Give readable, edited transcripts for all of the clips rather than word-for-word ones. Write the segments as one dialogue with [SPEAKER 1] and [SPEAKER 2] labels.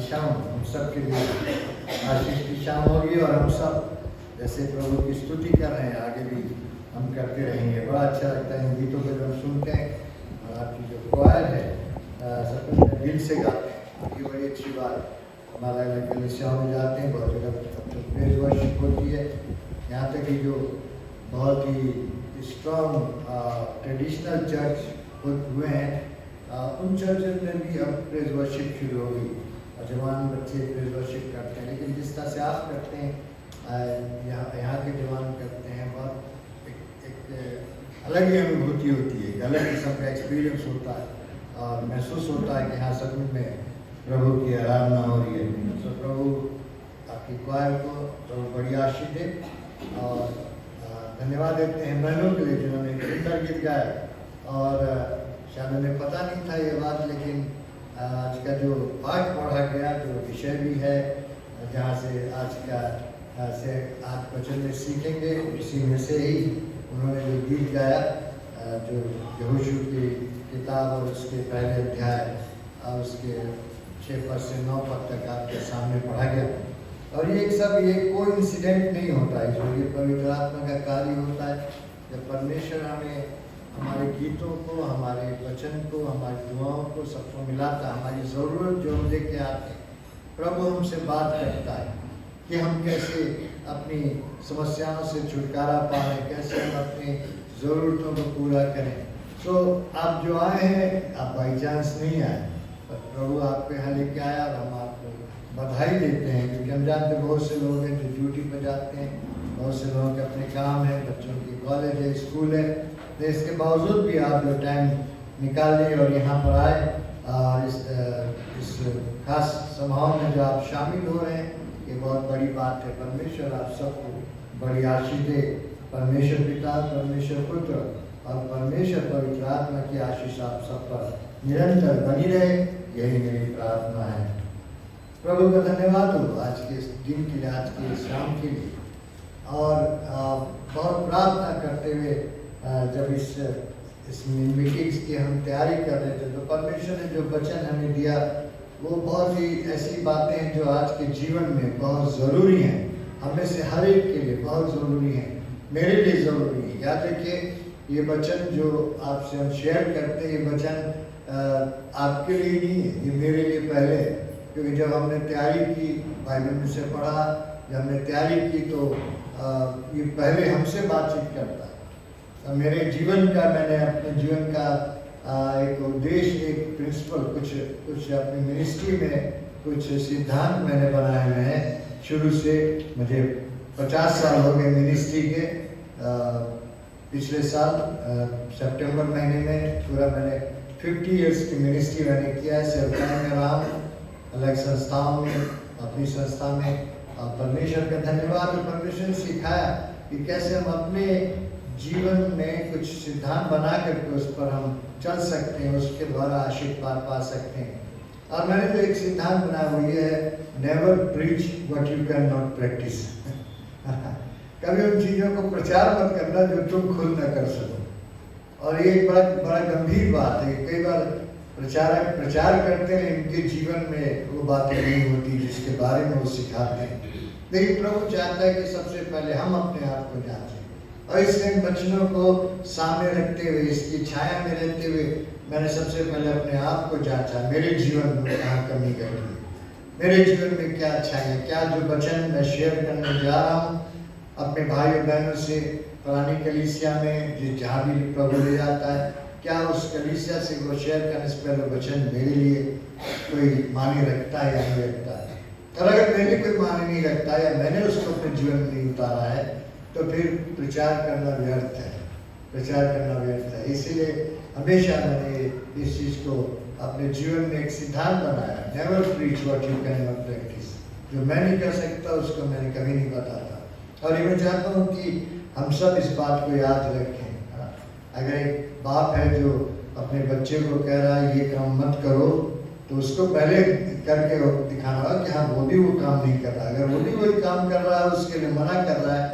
[SPEAKER 1] शाम हम सब के लिए आशीष की शाम होगी और हम सब जैसे प्रभु की स्तुति कर रहे हैं आगे भी हम करते रहेंगे। बड़ा अच्छा लगता है इन गीतों को जब हम सुनते हैं और आपकी जो क्वायर है सब कुछ दिल से गाते हैं, ये बड़ी अच्छी बात है। हमारे अलग कलीसियाओं में जाते हैं, बहुत जगह प्रेज वर्शिप होती है, यहाँ तक कि जो बहुत ही स्ट्रॉन्ग ट्रेडिशनल चर्च हुए हैं उन चर्च में भी अब प्रेज वर्शिप शुरू हो गई और जवान बच्चे प्रेज वर्शिप करते हैं। लेकिन जिस तरह से आप करते हैं यहाँ के जवान करते हैं, बहुत एक अलग ही अनुभूति होती है, अलग किस्म का एक्सपीरियंस होता है और महसूस होता है कि हाँ सच में प्रभु की आराधना हो रही है। तो प्रभु आपकी क्वायर को प्रभु बड़ी आशीष दे और धन्यवाद देते हैं बहनों के लिए जिन्होंने एक सुंदर गीत गाया। और शायद उन्हें पता नहीं था ये बात, लेकिन आज का जो पाठ पढ़ा गया, जो विषय भी है जहाँ से आज वचन में सीखेंगे, उसी में से ही उन्होंने जो गीत गाया जो यहोशू की किताब और उसके पहले अध्याय और उसके 6 पद से 9 पद तक आपके सामने पढ़ा गया। और ये कोई इंसिडेंट नहीं होता है, जो ये पवित्र आत्मा का कार्य होता है जब परमेश्वर हमें हमारे गीतों को, हमारे वचन को, हमारी दुआओं को सबको मिलाता है, हमारी ज़रूरत जो हम लेके आते हैं, प्रभु हमसे बात करता है कि हम कैसे अपनी समस्याओं से छुटकारा पाएं, कैसे हम अपनी ज़रूरतों को पूरा करें। सो आप जो आए हैं आप बाई चांस नहीं आए, पर प्रभु आपको यहाँ लेके आया और हम आपको बधाई देते हैं, क्योंकि हम जानते हैं बहुत से लोग हैं जो ड्यूटी पर जाते हैं, बहुत से लोगों के अपने काम है, बच्चों की कॉलेज है, स्कूल है, तो इसके बावजूद भी आप जो टाइम निकाल लिए और यहाँ पर आए इस खास समारोह में जो आप शामिल हो रहे हैं, ये बहुत बड़ी बात है। परमेश्वर आप सबको बड़ी आशीष दे। परमेश्वर पिता, परमेश्वर पुत्र और परमेश्वर पवित्र आत्मा की आशीष आप सब पर निरंतर बनी रहे, यही मेरी प्रार्थना है। प्रभु का धन्यवाद हो आज के इस दिन के लिए, आज के इस शाम के लिए। और बहुत प्रार्थना करते हुए जब इस मीटिंग्स की हम तैयारी कर रहे थे, तो परमेश्वर ने जो वचन हमें दिया वो बहुत ही ऐसी बातें हैं जो आज के जीवन में बहुत ज़रूरी हैं, हमें से हर एक के लिए बहुत ज़रूरी हैं, मेरे लिए ज़रूरी है। याद रखिए ये वचन जो आपसे हम शेयर करते हैं, ये वचन आपके लिए नहीं है, ये मेरे लिए पहले है। क्योंकि जब हमने तैयारी की, बाइबल में से पढ़ा, जब हमने तैयारी की तो ये पहले हमसे बातचीत करता है। मेरे जीवन का, मैंने अपने जीवन का एक उद्देश्य, एक प्रिंसिपल, कुछ अपनी मिनिस्ट्री में कुछ सिद्धांत मैंने बनाए हुए हैं। शुरू से मुझे 50 साल हो गए मिनिस्ट्री के। पिछले साल सितंबर महीने में पूरा मैंने 50 इयर्स की मिनिस्ट्री मैंने किया है। सेवकाई में रहा हूँ, अलग संस्थाओं में, अपनी संस्था में। परमेश्वर का धन्यवाद। और परमेश्वर ने सिखाया कि कैसे हम अपने जीवन में कुछ सिद्धांत बना करके उस पर हम चल सकते हैं, उसके द्वारा आशीर्वाद पा सकते हैं। और मैंने जो एक सिद्धांत बनाया वो ये है, never preach what you can not practice. कभी उन चीज़ों को प्रचार मत करना जो तुम खुद न कर सको। और ये एक बड़ा गंभीर बात है। कई बार प्रचारक प्रचार करते हैं, इनके जीवन में वो बातें नहीं होती जिसके बारे में वो सिखाते हैं। लेकिन प्रभु चाहता है कि सबसे पहले हम अपने आप को जांचें, और इसलिए इन वचनों को सामने रखते हुए, इसकी छाया में रहते हुए मैंने सबसे पहले अपने आप को जांचा, मेरे जीवन में कहाँ कमी कर रही है, मेरे जीवन में क्या अच्छा है, क्या जो वचन मैं शेयर करने जा रहा हूँ अपने भाइयों बहनों से पुरानी कलीसिया में, जिस जहाँ भी प्रभु ले जाता है, क्या उस कलीसिया से वो शेयर करने से पहले वचन मेरे लिए कोई मायने रखता है या नहीं रखता है। और अगर मेरे लिए कोई मायने नहीं रखता है या मैंने उसको अपने जीवन में नहीं उतारा है, तो फिर प्रचार करना व्यर्थ है, प्रचार करना व्यर्थ है। इसीलिए हमेशा मैंने इस चीज़ को अपने जीवन में एक सिद्धांत बनाया, never preach what you can not practice. जो मैं नहीं कर सकता उसको मैंने कभी नहीं बताता। और ये मैं चाहता हूँ कि हम सब इस बात को याद रखें। अगर एक बाप है जो अपने बच्चे को कह रहा है ये काम मत करो, तो उसको पहले करके दिखाना होगा कि हाँ वो भी वो काम नहीं कर रहा। अगर वो भी वही काम कर रहा है, उसके लिए मना कर रहा है,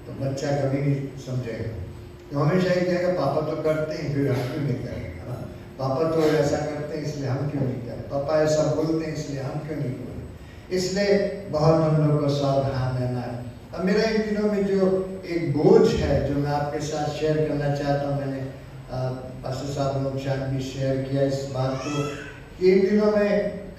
[SPEAKER 1] तो बच्चा कभी नहीं समझेगा। तो हमेशा ये कहेगा पापा तो करते हैं, फिर हम क्यों नहीं करेंगे। पापा तो ऐसा करते हैं इसलिए हम क्यों नहीं करें, पापा ऐसा बोलते हैं इसलिए हम क्यों नहीं बोलें। इसलिए बहुत हम लोग को सावधान रहना है। अब मेरा इन दिनों में जो एक बोझ है जो मैं आपके साथ शेयर करना चाहता हूँ, मैंने पास्टर साहब लोग शायद भी शेयर किया इस बात को, कि इन दिनों में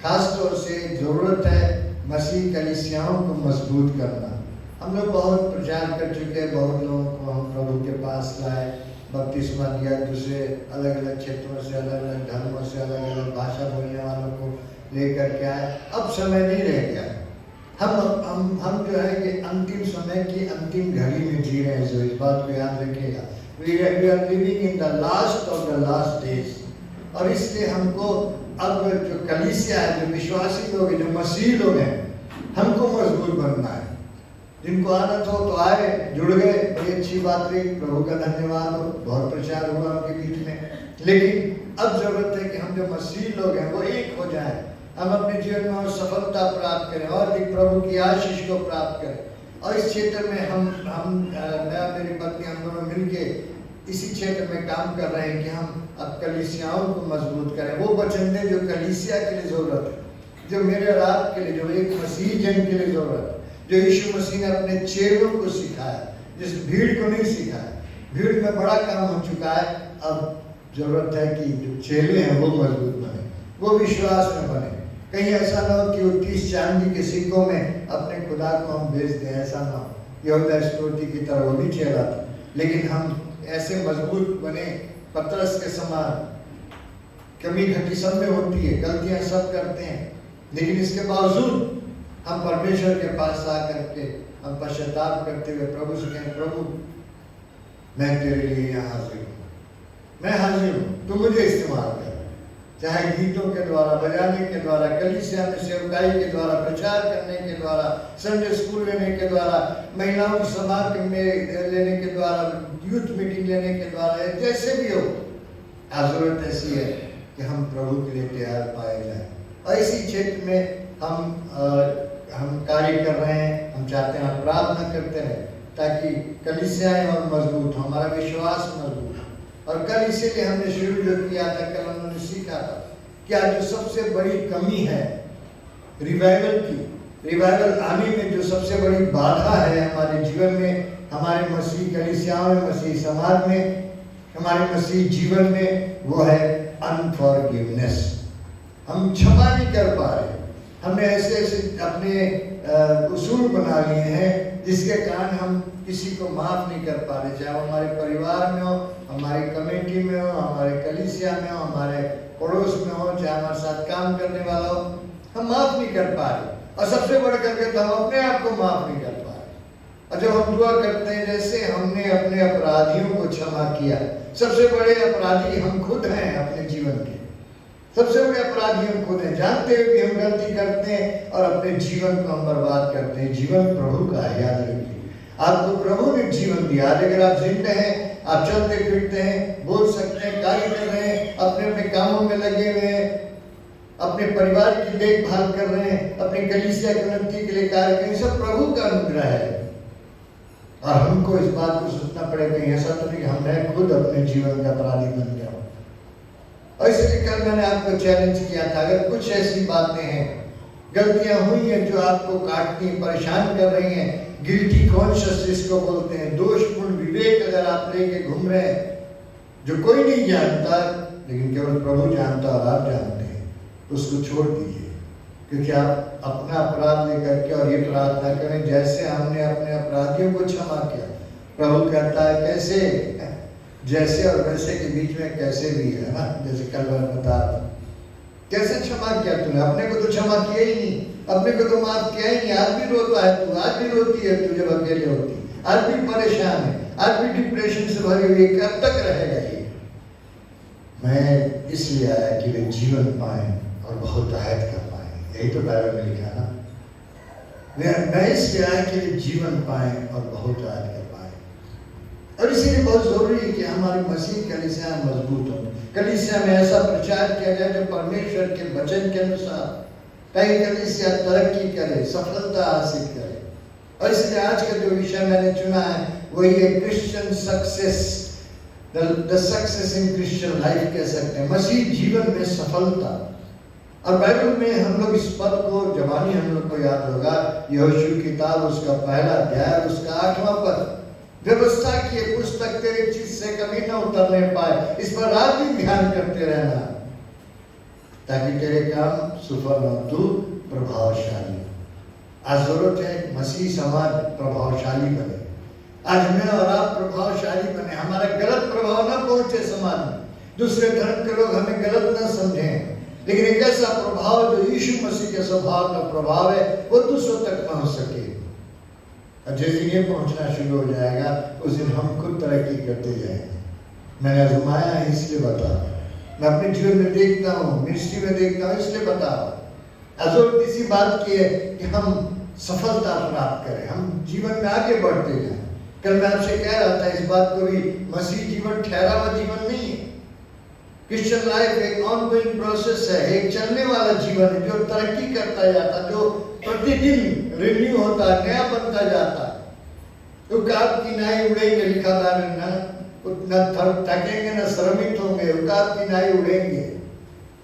[SPEAKER 1] खास तौर से ज़रूरत है मसीह कलीसियाओं को मजबूत करना। हम लोग बहुत प्रचार कर चुके हैं, बहुत लोगों को हम प्रभु के पास लाए, बपतिस्मा दिया, दूसरे अलग अलग क्षेत्रों से, अलग अलग धर्मों से, अलग अलग भाषा बोलने वालों को लेकर के आए। अब समय नहीं रह गया। हम जो है कि अंतिम समय की अंतिम घड़ी में जी रहे हैं, जो इस बात को याद रखिएगा। We are living in the last of the last days। और इसलिए हमको अब जो कलीसिया है, जो विश्वासी लोग हैं, जो मसीह लोग हैं, हमको मजबूत बनना है। जिनको आदत हो तो आए, जुड़ गए, बड़ी अच्छी बात रही, प्रभु का धन्यवाद हो, बहुत प्रचार हुआ उनके बीच में। लेकिन अब जरूरत है कि हम जो मसीह लोग हैं वो एक हो जाएं, हम अपने जीवन में और सफलता प्राप्त करें और एक प्रभु की आशीष को प्राप्त करें। और इस क्षेत्र में हम मैं मेरी पत्नी हम दोनों मिलके इसी क्षेत्र में काम कर रहे हैं कि हम अब कलीसियाओं को मजबूत करें। वो वचन दें जो कलीसिया के लिए जरूरत है, जो मेरे और आपके लिए, जो एक मसीह जन के लिए जरूरत है, जो यीशु मसीह ने अपने चेलों को सिखाया, जिस भीड़ को नहीं सिखाया। भीड़ में बड़ा काम हो चुका है, अब जरूरत है कि जो चेले हैं वो मजबूत बने, वो विश्वास में बने। कहीं ऐसा ना हो कि वो 30 चांदी के सिक्कों में अपने खुदा को हम भेज दें, ऐसा ना हो। यहूदा इस्करियोती की तरह वो भी चेला था, लेकिन हम ऐसे मजबूत बने पतरस के समान। कमी घटी सब में होती है, गलतियां सब करते हैं, लेकिन इसके बावजूद हम परमेश्वर के पास आ करके हम पश्चाताप करते हुए प्रभु से कहें, प्रभु मैं तेरे लिए यहाँ हाजिर हूँ, मैं हाजिर हूँ, तू मुझे इस्तेमाल कर। चाहे गीतों के द्वारा, बजाने के द्वारा, कलीसिया में सेवकाई के द्वारा, प्रचार करने के द्वारा, संडे स्कूल लेने के द्वारा, महिलाओं की सभा में लेने के द्वारा, यूथ मीटिंग लेने के द्वारा, जैसे भी हो, जरूरत ऐसी है कि हम प्रभु के लिए तैयार पाए जाए। और इसी क्षेत्र में हम कार्य कर रहे हैं। हम चाहते हैं, हम प्रार्थना करते हैं ताकि कलीसियाएं और मजबूत हो, हमारा विश्वास मजबूत हो। और कल इसीलिए हमने शुरू जो किया था, कल हमने सीखा था कि आज जो सबसे बड़ी कमी है रिवाइवल की, रिवाइवल आने में जो सबसे बड़ी बाधा है हमारे जीवन में, हमारे मसीह कलीसियाओं में, मसीह समाज में, हमारे मसीह जीवन में, वो है अनफॉरगिवनेस। हम क्षमा नहीं कर पा रहे। हमने ऐसे ऐसे अपने उसूल बना लिए हैं जिसके कारण हम किसी को माफ नहीं कर पा रहे, चाहे वो हमारे परिवार में हो, हमारी कमेटी में हो, हमारे कलीसिया में हो, हमारे पड़ोस में हो, चाहे हमारे साथ काम करने वाला हो, हम माफ नहीं कर पा रहे। और सबसे बड़ करके तो हम अपने आप को माफ नहीं कर पा रहे। और जब हम दुआ करते हैं, जैसे हमने अपने अपराधियों को क्षमा किया, सबसे बड़े अपराधी हम खुद हैं अपने जीवन के, सबसे बड़े अपराधी हम खुद हैं, जानते हुए भी हम गलती करते हैं और अपने जीवन को हम बर्बाद करते हैं। जीवन प्रभु का है, याद रखिए, आपको प्रभु ने जीवन दिया। अगर आप जिंदा हैं, आप चलते फिरते हैं, बोल सकते हैं, कार्य कर रहे हैं, अपने अपने कामों में लगे हुए हैं, अपने परिवार की देखभाल कर रहे हैं, अपनी कलीसिया की उन्नति के लिए कार्य कर रहे हैं, सब प्रभु का अनुग्रह है। और हमको इस बात को सोचना पड़ेगा, ऐसा तो नहीं हम मैं खुद अपने जीवन का अपराधी बन गया हूँ। और इसलिए कल मैंने आपको चैलेंज किया था, अगर कुछ ऐसी बातें हैं, गलतियां हुई हैं जो आपको काटती, परेशान कर रही हैं, गिल्टी कॉन्शियस जिसको बोलते हैं, दोषपूर्ण विवेक अगर आप लेके घूम रहे हैं, जो कोई नहीं जानता लेकिन केवल प्रभु जानता और आप जानते हैं, उसको छोड़ दीजिए। क्योंकि आप अपना अपराध लेकर के और ये प्रार्थना करें, जैसे हमने अपने अपराधियों को क्षमा किया, प्रभु कहता है कैसे, जैसे और वैसे के बीच में कैसे भी है ना। जैसे कल बार बता, कैसे क्षमा किया तूने, अपने को तो क्षमा किया ही नहीं, अपने को तो माफ किया ही नहीं। आज भी रोता है तू, आज भी रोती है तू जब अकेले होती, आज भी परेशान है, आज भी डिप्रेशन से भरी हुई, कब तक रहेगा ये। मैं इसलिए आया कि वे जीवन पाएं और बहुत आयत कर पाएं, यही तो बाइबल में लिखा ना। मैं इसलिए आया कि वे जीवन पाएं और बहुत आयत कर पाएं। और इसीलिए बहुत जरूरी है कि हमारी मसीह कलीसिया मजबूत हो, कलीसिया में ऐसा प्रचार किया जाए जो परमेश्वर के वचन के अनुसार, ताकि कलीसिया तरक्की करे, सफलता हासिल करे। और इसलिए आज का जो विषय मैंने चुना है वही है Christian success, the success in Christian life कह सकते हैं, मसीह जीवन में सफलता। और बाइबल में हम लोग इस पद को जबानी हम लोग को याद होगा, यहोशू किताब उसका पहला अध्याय उसका 8वां पद, व्यवस्था की पुस्तक तेरी चीज से कभी न उतरने पाए, इस पर रात दिन ध्यान करते रहना ताकि तेरे काम सफल हो, तू प्रभावशाली। आज जरूरत है मसीह समाज प्रभावशाली बने। आज मैं और आप प्रभावशाली बने, हमारा गलत प्रभाव न पहुंचे समाज में, दूसरे धर्म के लोग हमें गलत न समझें, लेकिन एक ऐसा प्रभाव जो यीशु मसीह के स्वभाव का प्रभाव है वो दूसरों तक पहुंच सके। और जिस दिन ये पहुंचना शुरू हो जाएगा उस दिन हम खुद तरक्की करते जाएंगे। मैंने आजमाया है इसलिए बता रहा हूं, मैं अपने जीवन में देखता हूँ, मिनिस्ट्री में देखता हूँ इसलिए बता रहा हूं। जरूरत इसी बात की है कि हम सफलता प्राप्त करें, हम जीवन में आगे बढ़ते जाएं। कल मैं आपसे कह रहा था इस बात को भी, मसीह जीवन ठहरा हुआ जीवन नहीं है। क्रिश्चियन लाइफ एक ऑनगोइंग प्रोसेस है, एक चलने वाला जीवन है जो तरक्की करता जाता, जो प्रतिदिन रिन्यू होता, नया बनता जाता। तो काब की नाई उड़ेंगे, लिखा था न थकेंगे न श्रमित होंगे, उकाब की नाई उड़ेंगे।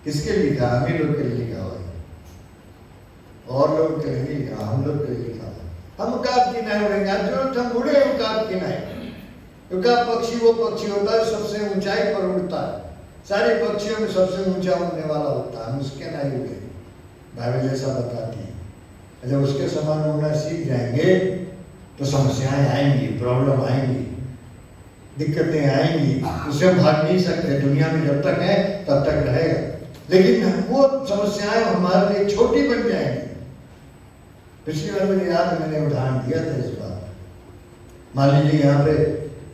[SPEAKER 1] किसके लिखा? हम ही लोग के लिए लिखा हुआ है, और लोग के लिए लिखा, हम लोग के लिए लिखा हुआ। हम उकाब की नाई उड़ेंगे, जरूरत हम उड़े उकाब की नाई। उकाब पक्षी वो पक्षी होता है सबसे ऊंचाई पर उड़ता है, सारे पक्षियों में सबसे ऊंचा उड़ने वाला होता है, हम उसके नाई उड़े। बाइबल ऐसा बताती है। जब उसके समान उड़ना सीख जाएंगे तो समस्याएं आएंगी, प्रॉब्लम आएंगी, दिक्कतें आएंगी, उससे हम भाग नहीं सकते। दुनिया में जब तक है तब तक रहेगा, लेकिन वो समस्याएं हमारे लिए छोटी बन जाएंगी। पिछली बार मुझे याद है, मैंने उदाहरण दिया था इस बात। मान लीजिए यहाँ पे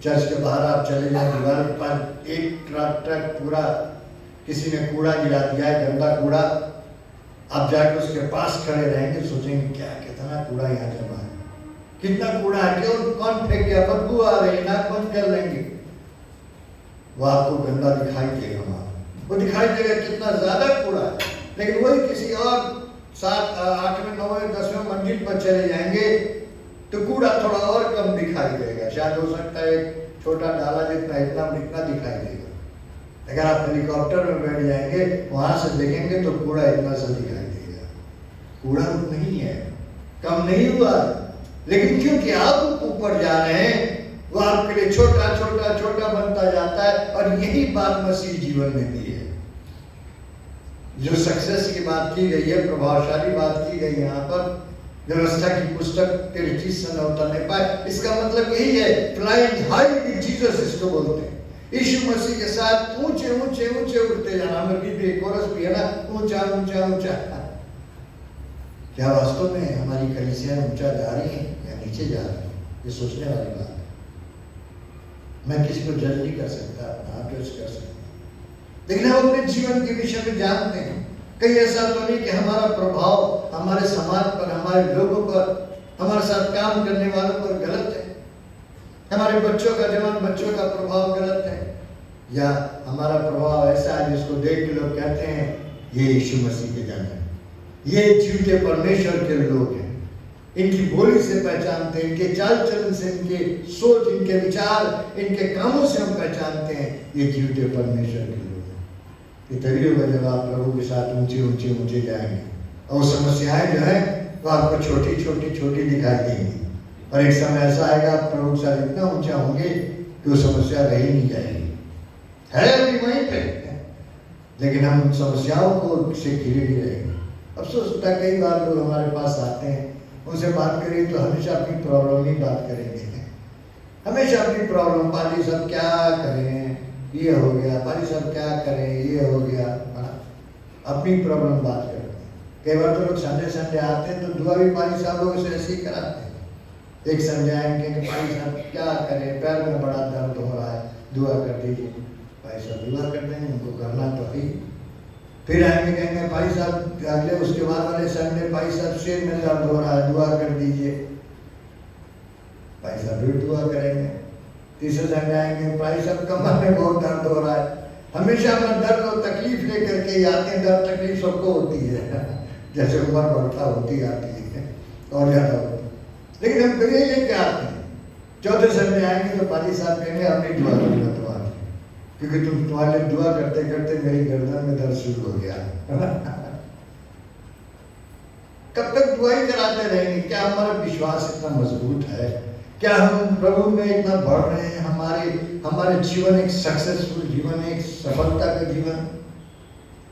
[SPEAKER 1] चर्च के बाहर आप चले जाए, दीवार के पास एक ट्रक पूरा किसी ने कूड़ा गिरा दिया है, गंदा कूड़ा। आप जाकर उसके पास खड़े रहेंगे, सोचेंगे क्या कितना कूड़ा यहाँ जमा है, कितना कूड़ा है, क्यों कौन फेंक गया, बदबू आ रही, नाक बंद कर लेंगे। वो आपको गंदा दिखाई देगा, वहां वो दिखाई देगा कितना ज्यादा कूड़ा है। लेकिन वही किसी और 7, 8वें, 9वें, 10वें मंजिल पर चले जाएंगे तो कूड़ा थोड़ा और कम दिखाई देगा। शायद हो सकता है छोटा डाला जितना इतना दिखाई देगा। अगर आप हेलीकॉप्टर में बैठ जाएंगे, वहां से देखेंगे तो कूड़ा इतना सा दिखाई देगा। कूड़ा नहीं है, कम नहीं हुआ, लेकिन क्योंकि आप ऊपर जा रहे हैं वो आपके लिए छोटा छोटा छोटा बनता जाता है। और यही बात मसीह जीवन में भी है। जो सक्सेस की बात की गई है, प्रभावशाली बात की गई यहाँ पर, व्यवस्था की पुस्तक तेरी चीज से न उतरने पाए, इसका मतलब यही है फ्लाइंग हाई विद जीसस, इसको बोलते हैं। यीशु मसीह के साथ ऊंचे ऊंचे ऊंचे उड़ते जाना। हमारे भी कोरस भी है ना, ऊंचा ऊंचा ऊंचा। क्या वास्तव में हमारी कलीसियां ऊंचा जा रही हैं या नीचे जा रही हैं? ये सोचने वाली बात है। मैं किसी को जज नहीं कर सकता, आप जज कर सकते, लेकिन हम अपने जीवन के विषय में जानते हैं। कहीं ऐसा तो नहीं कि हमारा प्रभाव हमारे समाज पर, हमारे लोगों पर, हमारे साथ काम करने वालों पर गलत है, हमारे बच्चों का, जवान बच्चों का प्रभाव गलत है, या हमारा प्रभाव ऐसा है जिसको देख के लोग कहते हैं ये यीशु मसीह के जन है, ये झूठे परमेश्वर के लोग हैं, इनकी बोली से पहचानते हैं, इनके चाल चलन से, इनके सोच, इनके विचार, इनके कामों से हम पहचानते हैं ये झूठे परमेश्वर के लोग हैं। ये तभी होगा जब आप प्रभु के साथ ऊंचे ऊंचे ऊंचे जाएंगे और समस्याएं जो है वो आपको छोटी छोटी छोटी दिखाई देंगी। और एक समय ऐसा आएगा आप प्रभु के साथ इतना ऊंचा होंगे कि वो समस्या रह ही नहीं जाएगी, है अभी वहीं पे, लेकिन हम समस्याओं को से घिरे नहीं रहेंगे। अफसोस होता है कई बार लोग हमारे पास आते हैं, उनसे बात करें तो हमेशा अपनी प्रॉब्लम ही बात करेंगे, हमेशा अपनी प्रॉब्लम। पाली साहब क्या करें, ये हो गया, पाली साहब क्या करें, ये हो गया, अपनी प्रॉब्लम बात करते हैं। कई बार तो लोग संडे आते हैं तो दुआ भी पाली साहब लोगों से ऐसे ही कराते हैं। एक संडे आएंगे कि पाली साहब क्या करें, पैर में बड़ा दर्द हो रहा है, दुआ कर दीजिए। भाई साहब दुआ कर देंगे, उनको करना तो ही। फिर आएंगे कहेंगे भाई साहब अगले उसके बाद वाले संडे भाई साहब सिर में दर्द हो रहा है, दुआ कर दीजिए। भाई साहब भी दुआ करेंगे। तीसरे संडे आएंगे भाई साहब कमर में बहुत दर्द हो रहा है। हमेशा अपना दर्द और तकलीफ लेकर के आते हैं। दर्द तकलीफ सबको होती है, जैसे उम्र बढ़ता होती आती है और ज्यादा होती है, लेकिन हम फिर यही लेके आते हैं। चौथे संडे आएंगे तो पाली साहब कहेंगे अपनी दुआ करूँगा तुम्हारी, क्योंकि तुम तुम्हारे लिए दुआ करते करते मेरी गर्दन में दर्द शुरू हो गया। कब तक दुआई कराते रहेंगे? क्या हमारा विश्वास इतना मजबूत है? क्या हम प्रभु में इतना बढ़ रहे हैं? हमारे जीवन एक सक्सेसफुल जीवन है, एक सफलता का जीवन।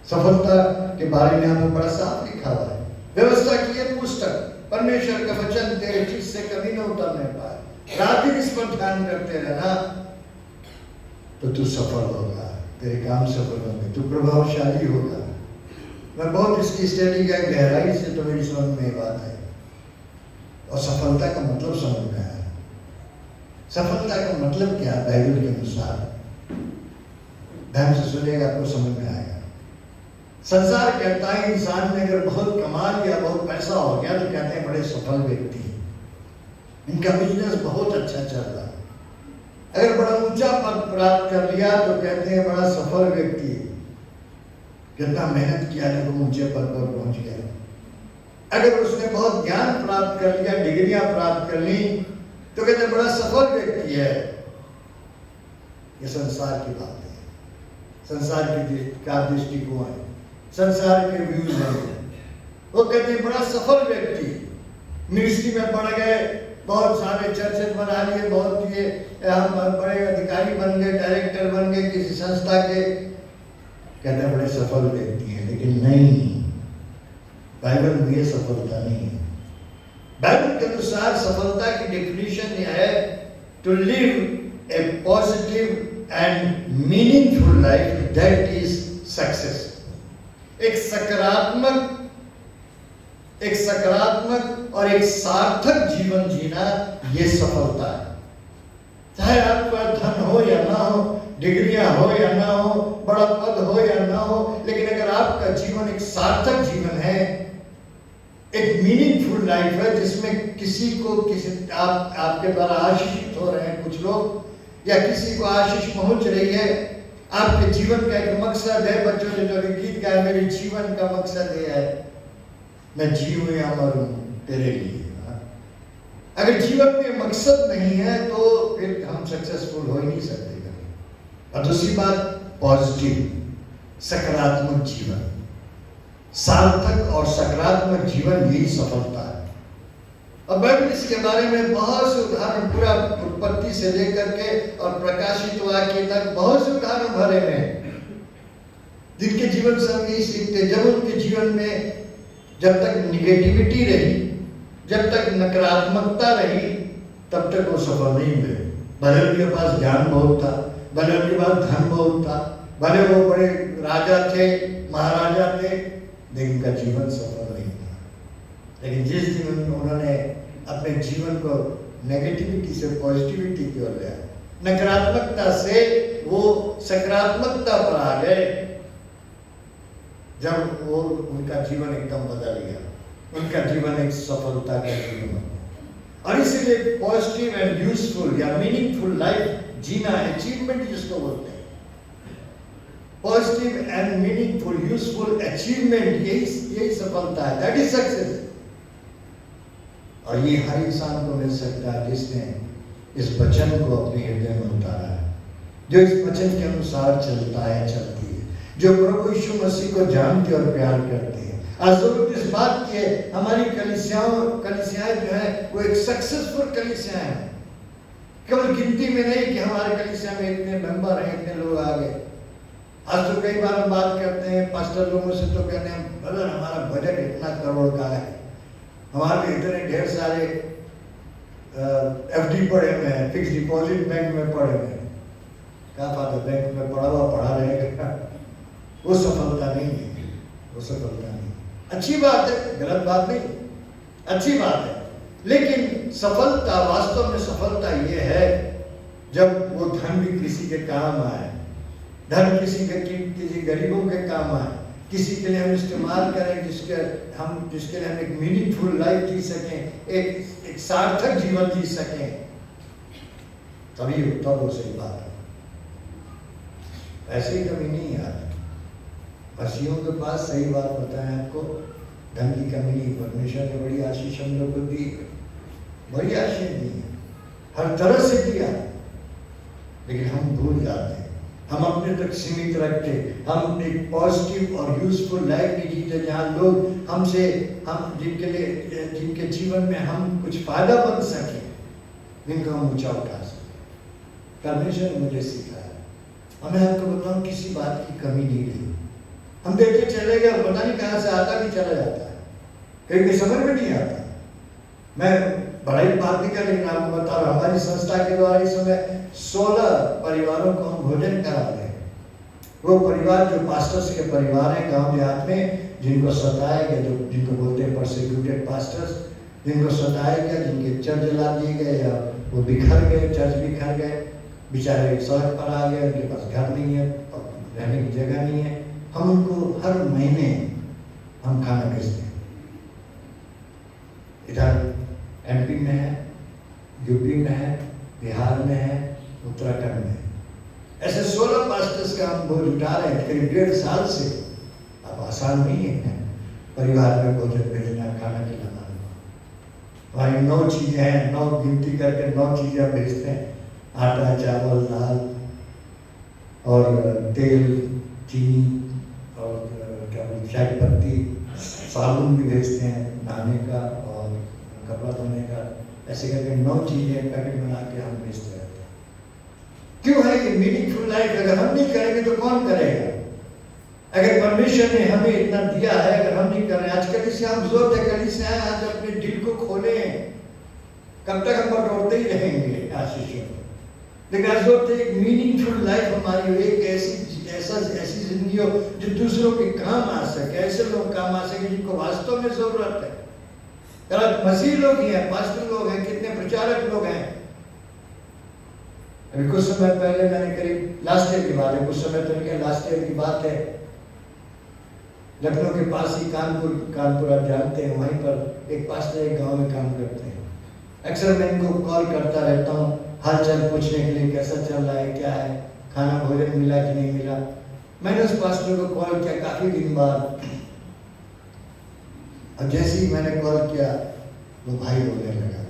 [SPEAKER 1] सफलता के बारे में हमें बड़ा साफ लिखा हुआ है। व्यवस्था की यह पुस्तक, परमेश्वर का वचन तेरे चित्त से कभी न उतरने पाए। रात दिन इस पर ध्यान करते रहना तो तू सफल होगा, तेरे काम सफल होंगे, तू प्रभावशाली होगा। मैं बहुत इसकी स्टडी का गहराई से तो मेरी समझ में बात है और सफलता का मतलब समझ में आया। सफलता का मतलब क्या बाइबल के अनुसार? ध्यान से सुनेगा तो समझ में आएगा। संसार कहता है इंसान ने अगर बहुत कमा लिया, बहुत पैसा हो गया, तो कहते हैं बड़े सफल व्यक्ति, इनका बिजनेस बहुत अच्छा चल रहा है। अगर बड़ा ऊंचा पद प्राप्त कर लिया तो कहते हैं बड़ा सफल व्यक्ति, कितना मेहनत किया जब वो ऊंचे पद पर पहुंच गया। अगर उसने बहुत ज्ञान प्राप्त कर लिया, डिग्रियां प्राप्त कर ली, तो कहते हैं बड़ा सफल व्यक्ति है। ये संसार की बात है, संसार का दृष्टिकोण है, संसार के व्यूज हैं। वो कहते हैं बड़ा सफल व्यक्ति, मिनिस्ट्री में बढ़ गए, बहुत सारे चर्चेज बना लिए, बहुत ये हम बड़े अधिकारी बन गए, डायरेक्टर बन गए किसी संस्था के, कहते हैं बड़े सफल व्यक्ति हैं। लेकिन नहीं, बाइबल में ये सफलता नहीं है। बाइबल के अनुसार सफलता की डेफिनेशन यह है, to live a positive and meaningful life, that is success. एक सकारात्मक और एक सार्थक जीवन जीना, ये सफलता है। चाहे आपका धन हो या ना हो, डिग्रियां हो या ना हो, बड़ा पद हो या ना हो, लेकिन अगर आपका जीवन एक सार्थक जीवन है, एक मीनिंगफुल लाइफ है, जिसमें किसी आपके द्वारा आशीषित हो रहे हैं कुछ लोग, या किसी को आशीष पहुंच रही है, आपके जीवन का एक मकसद है। बच्चों ने जो गीत गाया, मेरे जीवन का मकसद ये है, मैं जीऊं या मरूं तेरे लिए। अगर जीवन में मकसद नहीं है तो फिर हम सक्सेसफुल हो ही नहीं सकते। और दूसरी बात, पॉजिटिव, सकारात्मक जीवन, सार्थक और सकारात्मक जीवन, यही सफलता है। और बाइबल इसके बारे में बहुत से उदाहरण, पूरा उत्पत्ति से लेकर के और प्रकाशित वाक्य तक बहुत से उदाहरण भरे हैं, जिनके जीवन से हम यही सीखते। जब उनके जीवन में जब तक निगेटिविटी रही, जब तक नकारात्मकता रही, तब तक वो सफल नहीं हुए। भले उनके पास ज्ञान बहुत था, भले उनके पास धन बहुत था, भले वो बड़े राजा थे, महाराजा थे, लेकिन उनका जीवन सफल नहीं था। लेकिन जिस दिन उन्होंने अपने जीवन को नेगेटिविटी से पॉजिटिविटी की ओर ले आया, नकारात्मकता से वो सकारात्मकता पर आ गए, जब वो उनका जीवन एकदम बदल गया, उनका जीवन एक सफलता का जीवन हो। और इसीलिए पॉजिटिव एंड यूजफुल या मीनिंगफुल लाइफ जीना, अचीवमेंट जिसको बोलते हैं, positive and meaningful useful achievement, यही सफलता है, दैट इज सक्सेस। और ये हर इंसान को मिल सकता है जिसने इस वचन को अपने हृदय में उतारा है, जो इस वचन के अनुसार चलता है, चलती है, जो प्रभु यीशु मसीह को जानते और प्यार करते हैं। आज जरूरत इस बात की है, हमारी कलीसियाएं जो है वो एक सक्सेसफुल कलीसियाएं हैं। केवल गिनती में नहीं कि हमारे कलीसिया में इतने मेंबर हैं, इतने लोग आ गए। आज तो कई बार हम बात करते हैं पास्टर लोगों से, तो कहते हैं ब्रदर हमारा बजट इतना करोड़ का है, हमारे इतने ढेर सारे एफडी पड़े हुए हैं, फिक्स डिपॉजिट बैंक में पड़े हुए हैं। क्या फायदा, बैंक में पड़ा रहेगा, वो सफलता नहीं है, वो सफलता नहीं। अच्छी बात है, गलत बात नहीं, अच्छी बात है, लेकिन सफलता, वास्तव में सफलता ये है जब वो धन भी किसी के काम आए, धन किसी गरीबों के काम आए, किसी के लिए हम इस्तेमाल करें, जिसके लिए हम एक मीनिंगफुल लाइफ जी सकें, एक सार्थक जीवन जी सकें, तब वो सही बात है। ऐसी कमी नहीं है यार, मसीहों के पास, सही बात बताएं आपको, धन की कमी नहीं। परमेश्वर ने बड़ी आशीष हम लोग को दी, बड़ी आशीष दी है, हर तरह से दिया, लेकिन हम भूल जाते हैं हम अपने तक सीमित रखते, हम एक पॉजिटिव और यूजफुल लाइफ नहीं जीते जहाँ लोग हमसे, हम जिनके जीवन में हम कुछ फायदा बन सके, जिनको हम ऊंचा उठा सके। परमेश्वर ने मुझे सिखाया, हमें आपको बताऊं किसी बात की कमी नहीं रही। हम देते चले गए और पता नहीं कहाँ से आता भी चला जाता है, कहीं समझ में नहीं आता। मैं बड़ा ही बात नहीं कर, लेकिन आपको बता रहा हूं, हमारी संस्था के द्वारा इस समय 16 परिवारों को हम भोजन करा रहे हैं। वो परिवार जो पास्टर्स के परिवार हैं गांव देहात में, जिनको सताया गया, जो जिनको बोलते हैं परसिक्यूटेड पास्टर्स, जिनको सताया गया, जिनके चर्च जला दिए गए या वो बिखर गए, चर्च बिखर गए, बेचारे एक सड़क पर आ गए, उनके पास घर नहीं है और रहने की जगह नहीं है। हम उनको हर महीने हम खाना भेजते हैं। इधर एमपी में है, यूपी में है, बिहार में है, उत्तराखंड में। ऐसे 16 पास्टर्स का हम बोझ उठा रहे हैं करीब 1.5 साल से। अब आसान नहीं है परिवार में भोजन भेजना, खाना खिलाना। हमारी 9 चीजें हैं, 9 गिनती करके 9 चीजें भेजते हैं, आटा, चावल, दाल और तेल, चीनी और क्या बोलते चाय पत्ती, साबुन भी भेजते हैं नहाने का और कपड़ा धोने का। ऐसे करके 9 चीजें पैकेट बना के हम भेजते रहते हैं। क्यों है ये मीनिंगफुल लाइफ? अगर हम नहीं करेंगे तो कौन करेगा? अगर परमेश्वर ने हमें इतना दिया है, अगर हम नहीं कर रहे, आज कल से हम जोर कली से आए, आज अपने दिल को खोले। कब तक हम बटोरते ही रहेंगे आशीषों को? लेकिन आज जोर एक मीनिंगफुल लाइफ हमारी हो, एक ऐसी जिंदगी हो जो दूसरों के काम आ सके, ऐसे लोग काम आ सके जिनको वास्तव में जरूरत है। मसीह लोग ही हैं, पास्टर लोग हैं, कितने प्रचारक लोग हैं। अभी कुछ समय पहले मैंने करीब लास्ट ईयर की बात है, कुछ समय पहले लास्ट ईयर की बात है, लखनऊ के पास ही कानपुर आप जानते हैं, वहीं पर एक पास्टर एक गांव में काम करते हैं। अक्सर मैं इनको कॉल करता रहता हूँ हाल चाल पूछने के लिए, कैसा चल रहा है, क्या है, खाना भोजन मिला कि नहीं मिला। मैंने उस पास्टर को कॉल किया काफी दिन बाद, और जैसे ही मैंने कॉल किया वो भाई रोने लगा,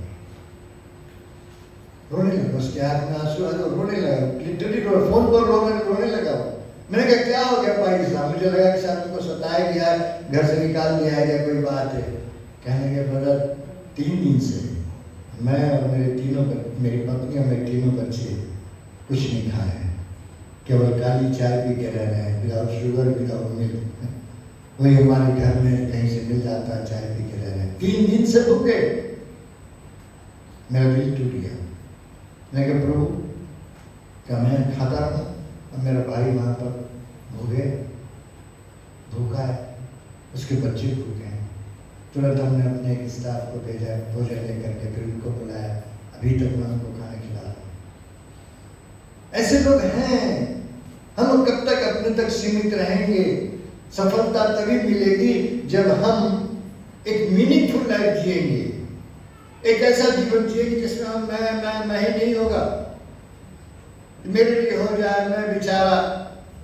[SPEAKER 1] उसके आंख में आंसू आए, रोने लगा, लिटरली फोन पर रोने लगा। मैंने कहा क्या हो गया भाई साहब? मुझे लगा कि शायद तुमको सताया गया, घर से निकाल दिया है या कोई बात है। कहने के ब्रदर 3 दिन से मैं और मेरी पत्नी और मेरे तीनों बच्चे कुछ नहीं खाए हैं, केवल काली चाय पी के रह रहे हैं, विदाउट शुगर, विदाउट मिल्क। वही हमारे घर में कहीं से मिल जाता है, चाय पी के रह रहे हैं। 3 दिन से भूखे। मेरा दिल टूट गया। मैं कहा प्रभु, क्या मैं खाता रहूं और मेरा भाई वहाँ पर भूखा है, उसके बच्चे भूखे हैं। तुरंत हमने अपने एक स्टाफ को भेजा, भोजन लेकर के, फिर उनको बुलाया। अभी तक मैं उनको खाना खिला रहा हूँ। ऐसे लोग हैं। हम कब तक अपने तक सीमित रहेंगे? सफलता तभी मिलेगी जब हम एक मीनिंगफुल लाइफ जिएंगे, एक ऐसा जीवन जिएंगे जिसमें हम मैं ही नहीं होगा, मेरे लिए हो जाए, मैं बेचारा।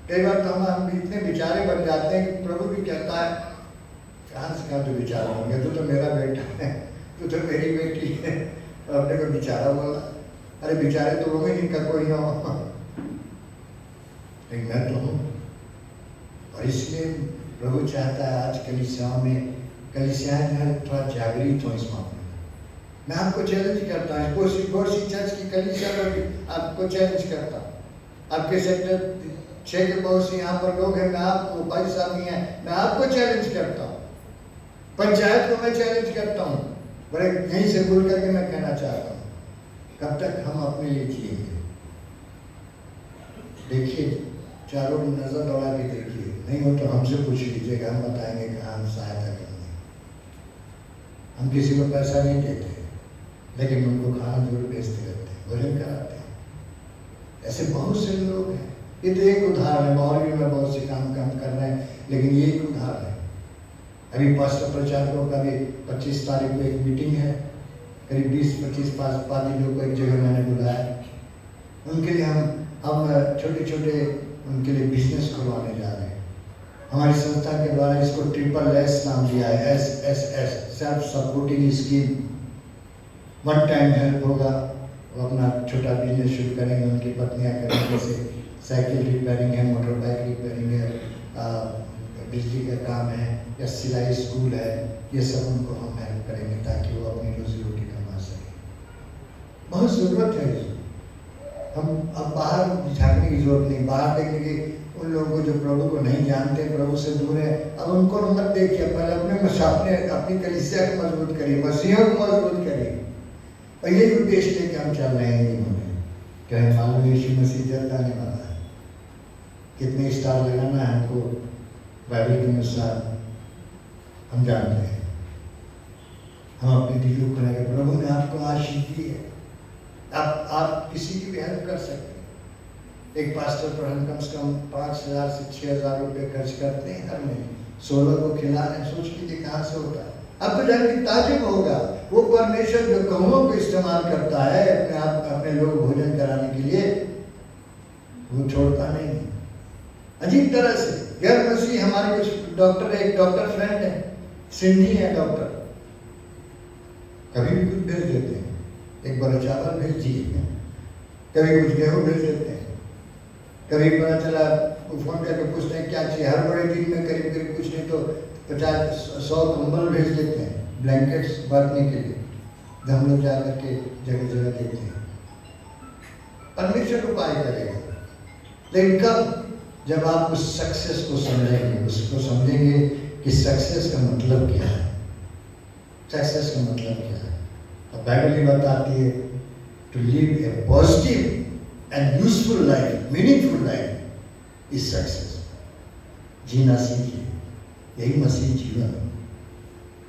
[SPEAKER 1] कई बार तो हम इतने बेचारे बन जाते हैं कि प्रभु भी कहता है कहाँ से कहाँ तो बेचारा हो गया, तू तो मेरा बेटा है, तू तो मेरी बेटी है, और अपने को बेचारा बोला। अरे बेचारे तो वो जिनका कोई ना हो, लेकिन मैं तो हूँ। और इसलिए प्रभु चाहता है आज कलीसियाओं में, कलीसियाएं जो है थोड़ा जागृत हो इस मामले में। मैं आपको चैलेंज करता हूँ, गोरसी चर्च की कलीसिया में भी आपको चैलेंज करता हूँ। आपके सेक्टर 6 के बहुत से यहाँ पर लोग हैं, मैं आपको भाई साहब नहीं है, मैं आपको चैलेंज करता हूँ। पंचायत को मैं चैलेंज करता हूँ। बड़े यहीं से बोल करके मैं कहना चाहता हूँ, कब तक हम अपने लिए जिएंगे? देखिए, चारों नजर दौड़ा के देखिए, नहीं हो तो हमसे पूछ लीजिएगा, हम बताएंगे कहाँ हम सहायता करेंगे। हम किसी को पैसा नहीं देते, लेकिन उनको खाना जरूर भेजते रहते हैं, भोजन कराते हैं। ऐसे बहुत से लोग हैं। ये तो एक उदाहरण है, और भी मैं बहुत से काम कर रहे हैं, लेकिन ये एक उदाहरण है। अभी पास्टर प्रचारकों का भी 25 तारीख को एक मीटिंग है, करीब 20-25 पादी लोग को एक जगह मैंने बुलाया। उनके लिए हम छोटे छोटे उनके लिए बिजनेस खुलवाने जा रहे हैं। हमारी संस्था के द्वारा इसको SSS नाम दिया है, SSS, self supporting scheme. 1 time help होगा, वो अपना छोटा बिजनेस शुरू करेंगे, उनकी पत्नियां करेंगे, जैसे साइकिल रिपेयरिंग है, मोटर बाइक रिपेयरिंग है, बिजली का काम है या सिलाई स्कूल है, ये सब उनको हम हेल्प करेंगे ताकि वो अपनी रोजी रोटी कमा सकें। बहुत ज़रूरत है इसकी। हम अब बाहर झाँकने की जरूरत नहीं, बाहर देखने की उन लोगों को जो प्रभु को नहीं जानते, प्रभु से दूर है, अब उनको मत देखिए, पहले अपनी कलीसिया को मजबूत करिए, मसीहों को मजबूत करिए। और यही उद्देश्य लेके हम चल रहे हैं जीवन में। कहें मालूम यीशु मसीह जल्द आने वाला है, कितने स्टार लगाना है हमको बाइबल के अनुसार हम जानते हैं। हम अपने दिलों को खोलेंगे, प्रभु ने आपको आशीष दी है, आप किसी की भी हेल्प कर सकते हैं। एक पास्टर पर हम कम से कम 5,000 से 6,000 रुपये खर्च करते हैं हर महीने, 16 को खिला रहे हैं। सोच लीजिए कहाँ से होता है। आपको जानकर ताजुब होगा, वो परमेश्वर जो कौमों को इस्तेमाल करता है अपने लोग भोजन कराने के लिए, वो छोड़ता नहीं। अजीब तरह से गैर मसीह हमारे कुछ डॉक्टर, एक डॉक्टर फ्रेंड है, सिंधी है डॉक्टर, कभी भी कुछ भेज देते हैं, एक बड़ा चावल भेज दिए, कभी कुछ गेहूँ भेज देते हैं, कभी पता चला फोन करके पूछते हैं क्या चाहिए। हर बड़े दिन में करीब करीब कुछ नहीं तो 50-100 कंबल भेज देते हैं, ब्लैंकेट्स बांटने के लिए, जब हम लोग जा करके जगह जगह देते हैं। परमेश्वर उपाय करेगा, लेकिन कब? जब आप उस सक्सेस को समझेंगे, उसको समझेंगे कि सक्सेस का मतलब क्या है, सक्सेस का मतलब क्या है। और बाइबल ये बताती है to live a positive and useful life, meaningful life is success. जीना सीखिए, यही मसीह जीवन।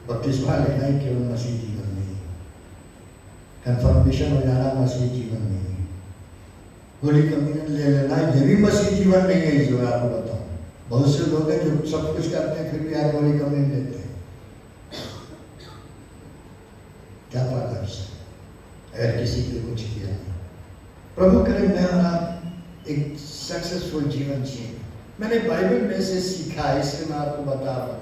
[SPEAKER 1] बपतिस्मा लेना ही केवल मसीह जीवन नहीं, कंफर्मेशन हो जाना मसीह जीवन नहीं, होली कम्युनियन ले लेना ये भी मसीह जीवन नहीं है। जो मैं आपको बताऊं, बहुत से लोग हैं जो सब कुछ करते हैं फिर भी आज होली कम्युनियन लेते हैं। क्या फायदा उससे अगर किसी के कुछ किया नहीं। प्रभु करे मैं और आप एक सक्सेसफुल जीवन जिए। मैंने बाइबल में से सीखा, इसलिए मैं आपको बता रहा हूँ,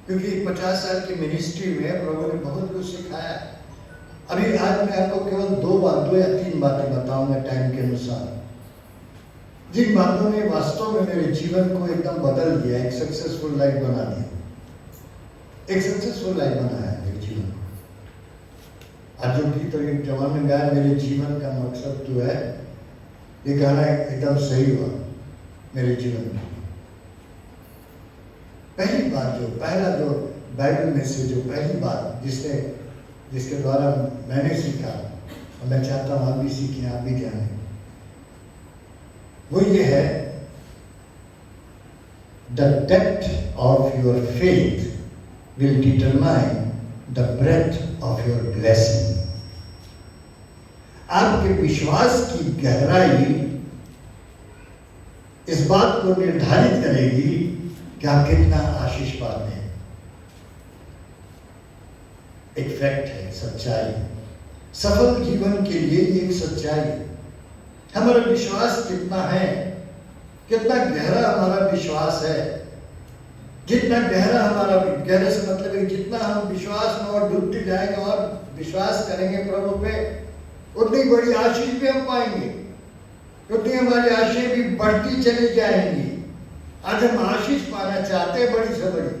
[SPEAKER 1] क्योंकि 50 साल की मिनिस्ट्री में प्रभु ने बहुत कुछ सिखाया। अभी आज मैं आपको केवल 2 या 3 बातें बताऊंगा टाइम के अनुसार, जिन बातों ने वास्तव में मेरे जीवन को एकदम बदल दिया, एक सक्सेसफुल लाइफ बना दिया, एक सक्सेसफुल लाइफ बनाया मेरे जीवन को। आज जो गीत और एक जवान ने गाया, मेरे जीवन का मकसद तो है, ये गाना एकदम सही हुआ मेरे जीवन में। पहला जो बाइबल में से जो पहली बात जिसके द्वारा मैंने सीखा और मैं चाहता हूँ आप भी सीखें, आप भी जानें, वो ये है, the depth of your faith will determine the breadth of your blessing. आपके विश्वास की गहराई इस बात को निर्धारित करेगी कि आप कितना आशीष पाते हैं। एक फैक्ट है, सच्चाई। सफल जीवन के लिए एक सच्चाई है। हमारा विश्वास कितना है, कितना गहरा हमारा विश्वास है, जितना गहरा हमारा, गहरे से मतलब है जितना हम विश्वास में और डूबते जाएंगे और विश्वास करेंगे प्रभु पे, उतनी बड़ी आशीष भी हम पाएंगे, उतनी हमारी आशीष भी बढ़ती चली जाएंगी। आज हम आशीष पाना चाहते हैं बड़ी से बड़ी,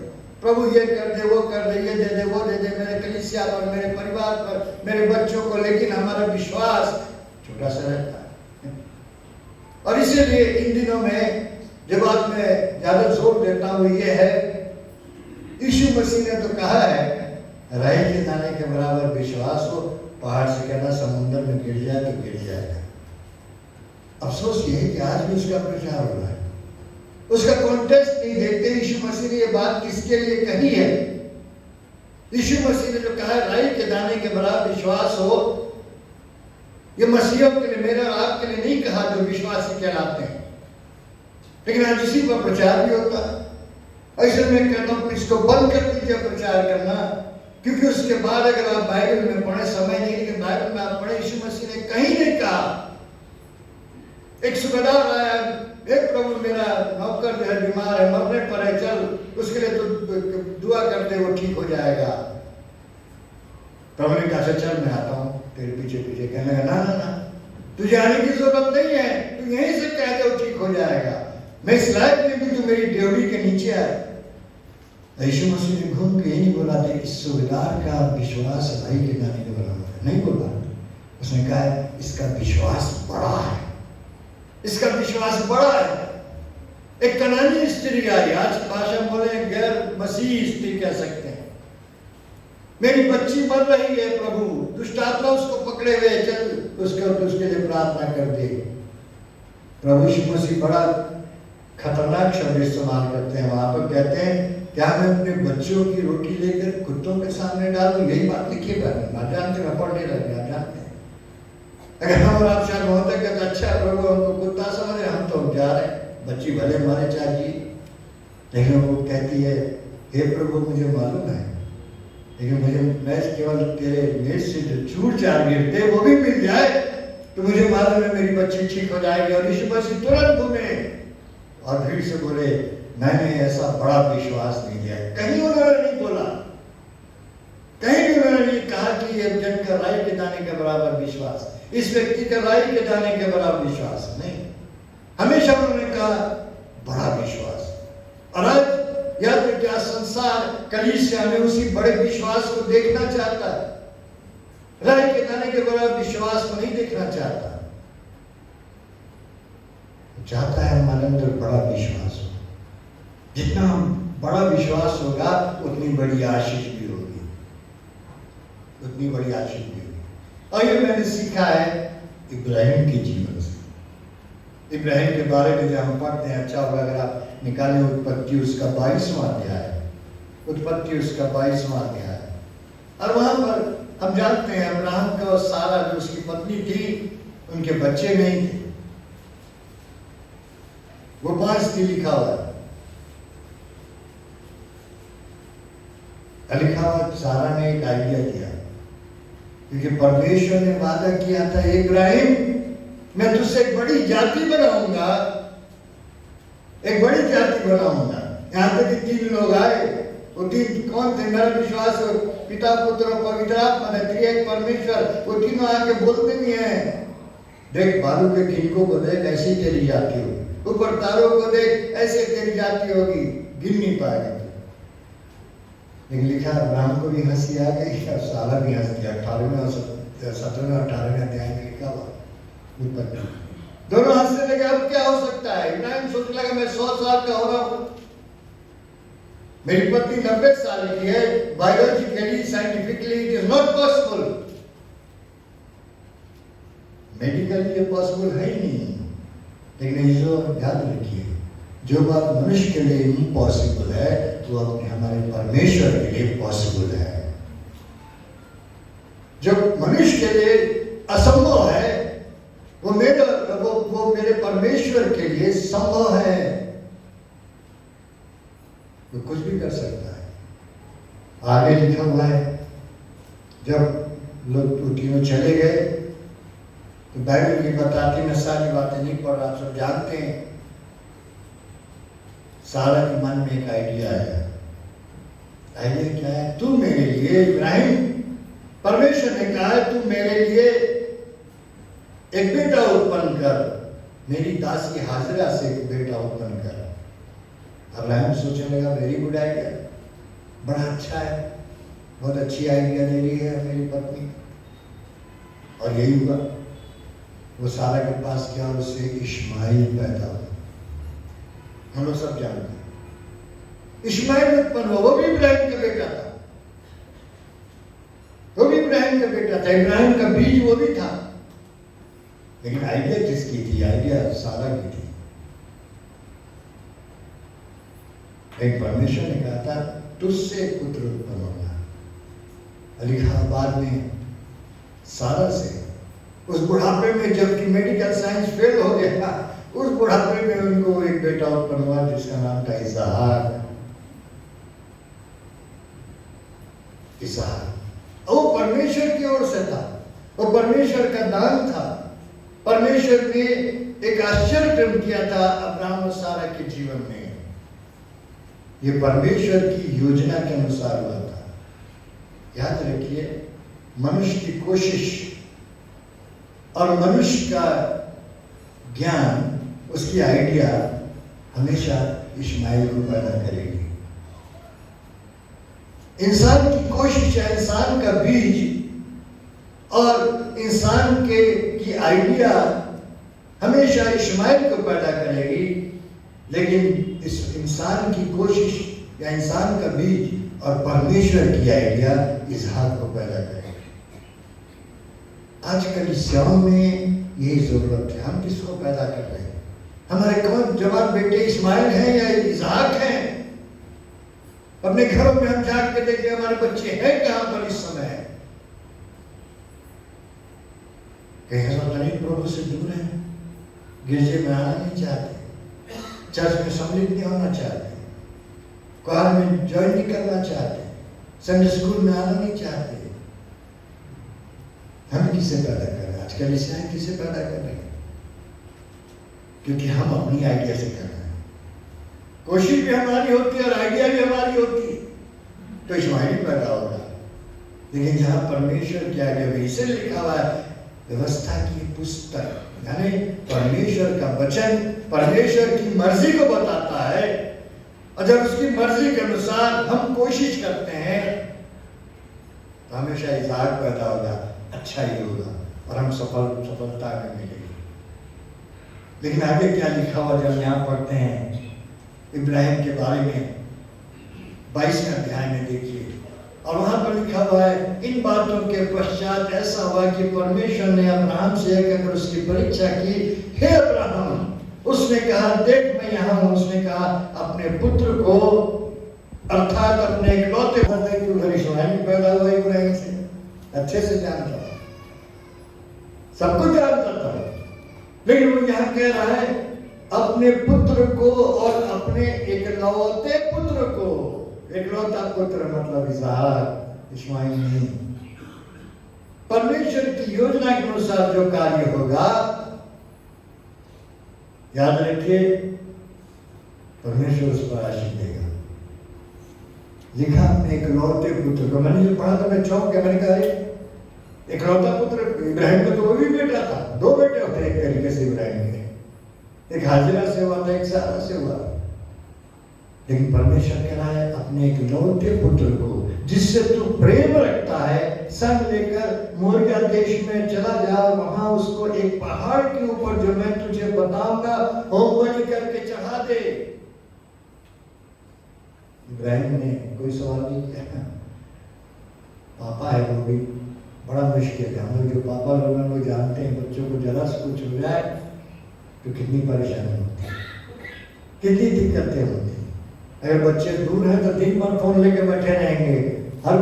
[SPEAKER 1] प्रभु ये कर दे, वो कर दे, ये दे दे, वो दे दे, मेरे कलीसिया पर, मेरे परिवार पर, मेरे बच्चों को, लेकिन हमारा विश्वास छोटा सा रहता है। और इसीलिए इन दिनों में जो बात मैं ज्यादा जोर देता हूँ ये है, यीशु मसीह ने तो कहा है, राही के दाने के बराबर विश्वास हो, पहाड़ से कहना समुद्र में गिर जाए तो गिर जाएगा। अफसोस ये है कि आज भी उसका प्रचार हो रहा है, उसका कॉन्टेक्स्ट नहीं देखते। यीशु मसीह ने ये बात किसके लिए कही है? यीशु मसीह ने जो कहा है राई के दाने के बराबर विश्वास हो, ये मसीहों के लिए, मेरे और आपके लिए नहीं कहा जो विश्वासी कहलाते हैं, लेकिन आज इसी पर प्रचार भी होता है। ऐसे में कहता हूँ इसको बंद कर दीजिए प्रचार करना, क्योंकि उसके बाद अगर आप बाइबल में पढ़े, समय नहीं लेकिन बाइबल में आप पढ़े, यीशु मसीह ने कहीं नहीं कहा। एक सुबेदार आया, एक प्रभु मेरा नौकर जो है बीमार है, मरने पर है, चल उसके लिए तो दुआ कर दे, वो ठीक हो जाएगा। प्रभु ने कहा चल मैं आता हूँ तेरे पीछे पीछे। कहने लगा ना ना ना, तुझे आने की जरूरत नहीं है, तू यहीं से कह दे ठीक हो जाएगा। मैं इस लाइफ में भी तू मेरी ड्योरी के नीचे आए। यीशु मसीह ने घूम के यही बोला था, इस सूबेदार का विश्वास भाई के दाने के बराबर है, नहीं बोला। उसने कहा इसका विश्वास बड़ा है, इसका विश्वास बड़ा है। एक कनानी स्त्री आई, आज भाषा बोले गैर मसीह स्त्री कह सकते हैं। मेरी बच्ची मर रही है प्रभु, दुष्ट आत्मा उसको पकड़े हुए, चल उसके लिए प्रार्थना कर दे। प्रभु यीशु मसीह बड़ा खतरनाक शब्द इस्तेमाल करते हैं। वहां पर कहते हैं क्या मैं अपने बच्चों की रोटी लेकर कुत्तों के सामने डाल दूं? यही बात लिखी है, ना जानते मैं पढ़ने लगे, आप जानते हैं। अगर हम और आप शायद बहुत कहते अच्छा प्रभु हमको कुत्ता समझे, हम तो जा रहे हैं, बच्ची भले मारे चाची, लेकिन वो कहती है हे प्रभु मुझे मालूम है, लेकिन मैं केवल तेरे मेज से जो चूर चार गिरते वो भी मिल जाए तो मुझे मालूम है मेरी बच्ची ठीक हो जाएगी। और यीशु मसीह तुरंत घूमे और भीड़ से बोले मैंने ऐसा बड़ा विश्वास नहीं दिया। कहीं उन्होंने नहीं बोला, कहीं भी उन्होंने नहीं कहा कि ये जन का राई के दाने के बराबर विश्वास, इस व्यक्ति का राई के दाने के बराबर विश्वास नहीं। हमेशा उन्होंने कहा बड़ा विश्वास। और आज याद रखिए संसार कलीसिया में उसी बड़े विश्वास को देखना चाहता है, राई के दाने के बराबर विश्वास को नहीं देखना चाहता। चाहता है हमारे अंदर बड़ा विश्वास हो। जितना बड़ा विश्वास होगा उतनी बड़ी आशीष भी होगी, उतनी बड़ी आशीष भी होगी। और ये मैंने सीखा है इब्राहिम के जीवन से। इब्राहिम के बारे में जब हम पढ़ते हैं, अच्छा होगा अगर आप निकालें उत्पत्ति उसका 22वां अध्याय, उत्पत्ति उसका 22वां अध्याय। और वहां पर हम जानते हैं अब्राहम का और सारा जो उसकी पत्नी थी उनके बच्चे नहीं थे, वो 5 थी लिखा हुआ है। लिखा हुआ सारा ने एक आइडिया दिया, क्योंकि परमेश्वर ने वादा किया था इब्राहिम मैं तुझसे एक बड़ी जाति बनाऊंगा, एक बड़ी जाति बनाऊंगा। यहाँ तक कि 3 लोग आए, वो 3 कौन थे? मेरा विश्वास पिता पुत्र और पवित्र आत्मा ने, त्रिएक परमेश्वर। वो तीनों आके बोलते भी हैं देख बालू के किनको को देख ऐसी तेरी जाति होगी, ऊपर तारों को देख ऐसे तेरी जाति होगी, गिन नहीं पाएगा। लेकिन लिखा अब्राहम को भी हंसी आ गई और सारा भी हंस दिया। 18वें और 17वें 18वें अध्याय में लिखा हुआ उत्पत्ति, दोनों हंसने लगे। अब क्या हो सकता है? इब्राहिम सोचने लगा मैं 100 साल का हो रहा हूं, मेरी पत्नी 90 साल की है, biologically scientifically it is not possible, medically ये पॉसिबल है ही नहीं। लेकिन ये याद रखिए जो बात मनुष्य के लिए इम्पॉसिबल है वो अपने हमारे परमेश्वर के लिए पॉसिबल है। जो मनुष्य के लिए असंभव है वो मेरे परमेश्वर के लिए संभव है। वो कुछ भी कर सकता है। आगे लिखा हुआ है जब लोग तीनों चले गए तो बाइबल भी बताती, मैं सारी बातें नहीं पढ़ रहा, आप सब जानते हैं। सारा के मन में एक आइडिया है। आइडिया क्या है? तू मेरे लिए इब्राहिम, परमेश्वर ने कहा है तू मेरे लिए एक बेटा उत्पन्न कर, मेरी दासी हाजरा से एक बेटा उत्पन्न कर। अब्राहिम सोचने लगा वेरी गुड आइडिया, बड़ा अच्छा है, बहुत अच्छी आइडिया दे रही है मेरी पत्नी। और यही हुआ, वो सारा के पास गया और उससे इश्माइल पैदा हुआ। हम लोग सब जानते हैं इश्माइल उत्पन्न हुआ, वो भी इब्राहिम का बेटा था, वो भी इब्राहिम का बेटा था, इब्राहिम का बीज वो भी था। लेकिन आइडिया किसकी थी? आइडिया सारा की थी। एक परमेश्वर ने कहा था तुझसे पुत्र उत्पन्न होगा। लिखा बाद में सारा से, उस बुढ़ापे में जबकि मेडिकल साइंस फेल हो गया, उस बुढ़ापे में उनको एक बेटा उत्पन्न हुआ जिसका नाम था इसहाक। इसहाक वो परमेश्वर की ओर से था, वो परमेश्वर का दान था। परमेश्वर ने एक आश्चर्य किया था अब्राहम और सारा के जीवन में। ये परमेश्वर की योजना के अनुसार हुआ था। याद रखिए मनुष्य की कोशिश और मनुष्य का ज्ञान, उसकी आइडिया हमेशा इश्माइल को पैदा करेगी। इंसान की कोशिश या इंसान का बीज और इंसान की आइडिया हमेशा इश्माइल को पैदा करेगी, लेकिन इस इंसान की कोशिश या इंसान का बीज और परमेश्वर की आइडिया इसहाक को पैदा करेगी। आजकल इस गांव में यही जरूरत है। हम किसको पैदा कर रहे हैं? हमारे कौन जवान बेटे इस्माइल हैं या इसहाक हैं? अपने घरों में हम जाकर के देखें हमारे बच्चे हैं कहां पर इस समय? कहीं हम अपने प्रभु से दूर हैं, गिरजे में आना नहीं चाहते, चर्च में सम्मिलित नहीं होना चाहते, कोहर में ज्वाइन नहीं करना चाहते, संडे स्कूल में आना नहीं चाहते। हम किसे पैदा कर रहे हैं? आजकल ईसाई किसे पैदा कर रहे हैं? क्योंकि हम अपनी आइडिया से कर रहे हैं। कोशिश भी हमारी होती है और आइडिया भी हमारी होती है, तो इस्माइल पैदा होगा। लेकिन जहां परमेश्वर की आइडिया में इसे लिखा हुआ है, व्यवस्था की पुस्तक, यानी परमेश्वर का वचन परमेश्वर की मर्जी को बताता है, और जब उसकी मर्जी के अनुसार हम कोशिश करते हैं तो हमेशा इसहाक पैदा होगा, अच्छा ही होगा और हम सफलता में मिलेंगे। लेकिन आगे क्या लिखा हुआ जब यहाँ पढ़ते हैं इब्राहिम के बारे में 22वें अध्याय में देखिए, और वहां पर लिखा हुआ है, इन बातों के पश्चात ऐसा हुआ कि परमेश्वर ने अब्राहम से कहकर उसकी परीक्षा की। हे अब्राहम, उसने कहा, देख मैं यहाँ हूँ। उसने कहा, अपने पुत्र को, अर्थात अपने इकलौते उधर इस्माइल पैदा हुआ इब्राहिम से, अच्छे से जानता, सब कुछ जानता था। लेकिन वो यहाँ कह रहा है अपने पुत्र को, और अपने इकलौते पुत्र को। इकलौता पुत्र मतलब इसहाक, इस्माइल नहीं। परमेश्वर की योजना के अनुसार जो कार्य होगा, याद रखिए, परमेश्वर उस पर आशीष देगा। लिखा अपने इकलौते पुत्र को। मैंने जो पढ़ा था मैं चौंक गया। मैंने कहा इकलौता पुत्र इब्राहिम का तो वो भी बेटा था, 2 बेटे होते एक तरीके से इब्राहिम के, एक हाजिरा से हुआ था, एक सारा से हुआ। लेकिन परमेश्वर कह रहा है अपने इकलौते पुत्र को, जिससे तू प्रेम रखता है, संग लेकर मोरिया देश में चला जा। वहां उसको एक पहाड़ के ऊपर, जो मैं तुझे बताऊंगा, होम बलि करके चढ़ा दे। इब्राहिम ने कोई सवाल नहीं किया। पापा है वो भी बड़ा मुश्किल है। हम लोग जो पापा लोग हैं वो जानते हैं, बच्चों को जरा से कुछ हो जाए तो कितनी परेशानी होती है, कितनी दिक्कतें होती हैं। अगर बच्चे दूर हैं तो दिन भर फोन लेके बैठे रहेंगे, हर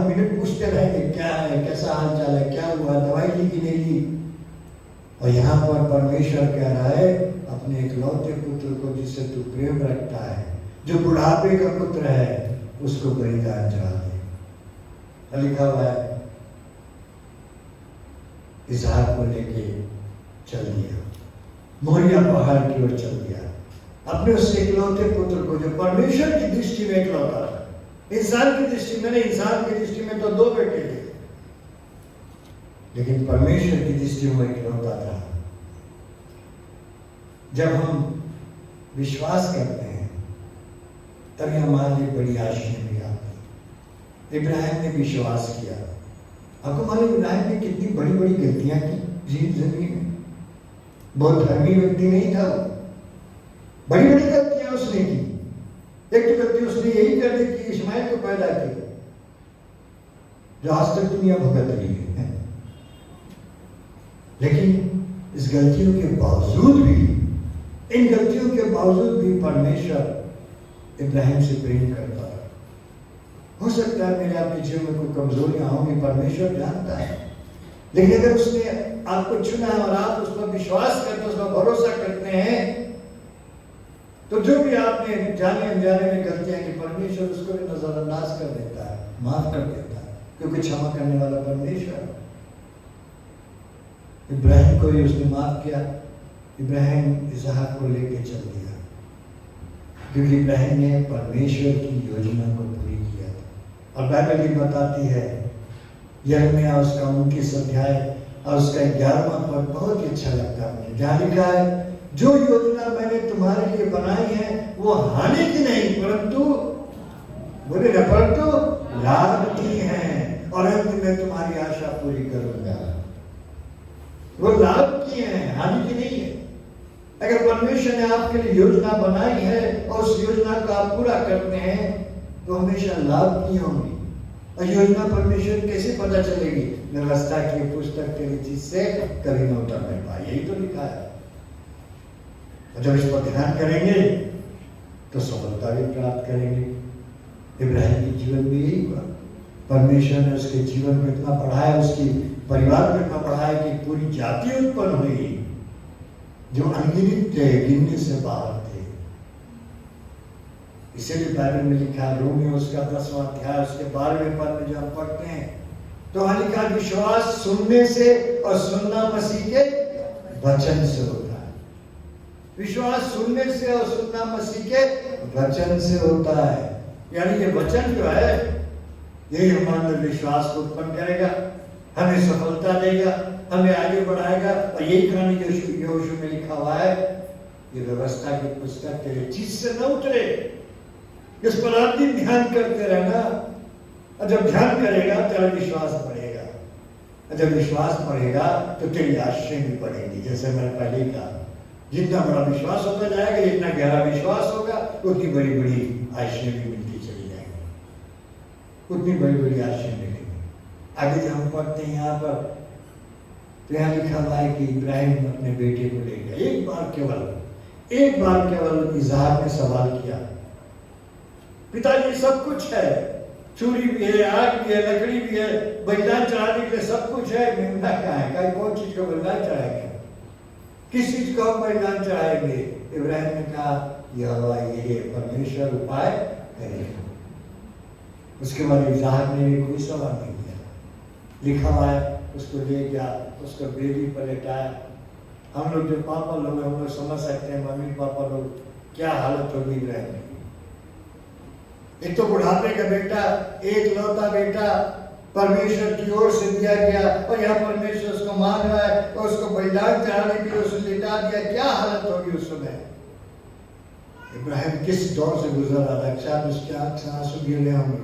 [SPEAKER 1] मिनट पूछते रहेंगे क्या है, कैसा हाल चाल है, क्या हुआ, दवाई ली कि नहीं ली। और यहाँ पर परमेश्वर कह रहा है अपने इकलौते पुत्र को, जिससे तू प्रेम रखता है, जो बुढ़ापे का पुत्र है, उसको बलिदान चढ़ा दे। लिखा हुआ है इसहाक को लेके चल दिया, मोरिया पहाड़ की ओर चल दिया। अपने उस इकलौते पुत्र को, जो परमेश्वर की दृष्टि में इकलौता था, इंसान की दृष्टि में नहीं, इंसान की दृष्टि में तो 2 बेटे थे, लेकिन परमेश्वर की दृष्टि में इकलौता था। जब हम विश्वास करते हैं तभी हमारे लिए बड़ी आशीष भी आती। इब्राहिम ने विश्वास किया। आपको मालूम इब्राहिम ने कितनी बड़ी बड़ी गलतियां की जिंदगी में। बहुत धर्मी व्यक्ति नहीं था वो, बड़ी बड़ी गलतियां उसने की। एक तो गलती उसने यही कर दी कि इस्माइल को पैदा किया, जो आज तक दुनिया भुगत रही है। लेकिन इस गलतियों के बावजूद भी, इन गलतियों के बावजूद भी परमेश्वर इब्राहिम से प्रेम करता है। हो सकता है मेरे आपके जीवन में कोई कमजोरियां होंगी, परमेश्वर जानता है। लेकिन अगर उसने आपको चुना है और आप उस पर विश्वास करते, उस पर भरोसा करते हैं, तो जो भी आपने जाने अनजाने में गलतियां की, परमेश्वर उसको भी नजरअंदाज कर देता है, माफ कर देता है, क्योंकि क्षमा करने वाला परमेश्वर। इब्राहिम को भी उसने माफ किया। इब्राहिम इसहाक को लेके चल दिया, क्योंकि इब्राहिम ने परमेश्वर की योजना को पूरी किया। और बाइबल भी बताती है, यिर्मयाह उसका 29 अध्याय और उसका 11वां पद बहुत ही अच्छा लगता है मुझे, जहाँ लिखा है, जो योजना मैंने तुम्हारे लिए बनाई है वो हानि की नहीं परंतु, बोले ना, परंतु लाभ की है, और अंत में तुम्हारी आशा पूरी करूंगा। वो लाभ की है, हानि की नहीं है। अगर परमेश्वर ने आपके लिए योजना बनाई है और उस योजना को आप पूरा करते हैं तो हमेशा लाभ की होंगी। और योजना परमेश्वर कैसे पता चलेगी? व्यवस्था की पुस्तक के चीज से कभी न उतरने पाए, यही तो लिखा है। और जब इस पर ध्यान करेंगे तो सफलता भी प्राप्त करेंगे। इब्राहिम के जीवन में यही हुआ। परमेश्वर ने उसके जीवन में इतना बढ़ाया, उसकी परिवार में इतना बढ़ाया कि पूरी जाति उत्पन्न हुई जो अनगिनत थे, गिनने से बाहर थे। इसीलिए बाइबल में लिखा है, रोमियो उसका 10वां अध्याय उसके 12वें पद में जब हम पढ़ते हैं तो वहां लिखा, विश्वास सुनने से और सुनना मसीह के वचन से होता है। विश्वास सुनने से और सुनना मसीह के वचन से होता है। यानी ये वचन जो है यही हमारे अंदर विश्वास को उत्पन्न करेगा, हमें सफलता देगा, हमें आगे बढ़ाएगा। और यही कहानी यहोशू में लिखा हुआ है, ये व्यवस्था की पुस्तक तेरे चीज से न उतरे, इस पर आप दिन ध्यान करते रहना। और जब ध्यान करेगा तेरा विश्वास बढ़ेगा, और जब विश्वास बढ़ेगा तो तेरी आशाएं भी बढ़ेंगी। जैसे मैंने पहले ही कहा, जितना बड़ा विश्वास होता जाएगा, जितना गहरा विश्वास होगा, उतनी बड़ी बड़ी आशाएं भी मिलती चली जाएंगी, उतनी बड़ी बड़ी आशाएं मिलेंगी। आगे जब हम पढ़ते हैं यहाँ पर, तो यहाँ लिखा हुआ है कि इब्राहिम अपने बेटे को ले गया। एक बार केवल इसहाक ने सवाल किया, पिताजी सब कुछ है, चूड़ी भी है, आग भी है, लकड़ी भी है, बलिदान चढ़ाने के लिए सब कुछ है, मेमना क्या है? कौन चीज का बलिदान चढ़ाएंगे? किस चीज का हम बलिदान चढ़ाएंगे? इब्राहिम ने कहा, ये परमेश्वर उपाय करेगा। उसके बाद इसहाक ने भी कोई सवाल नहीं किया। लिखा हुआ है, उसको ले गया, उसको बेदी पर लेटाया। हम लोग जो पापा लोग हैं, हम लोग समझ सकते हैं मम्मी पापा लोग क्या हालत होगी इब्राहिम की। एक तो बुढ़ापे का बेटा, एक लौता बेटा परमेश्वर की ओर से दिया गया, और यहाँ परमेश्वर उसको मांग रहा है और उसको बलिदान चढ़ाने के लिए उसे लिटा दिया। क्या हालत होगी उस समय? इब्राहिम किस दौर से गुजर रहा था? शायद उसके आंख से आंसू गिर होंगे,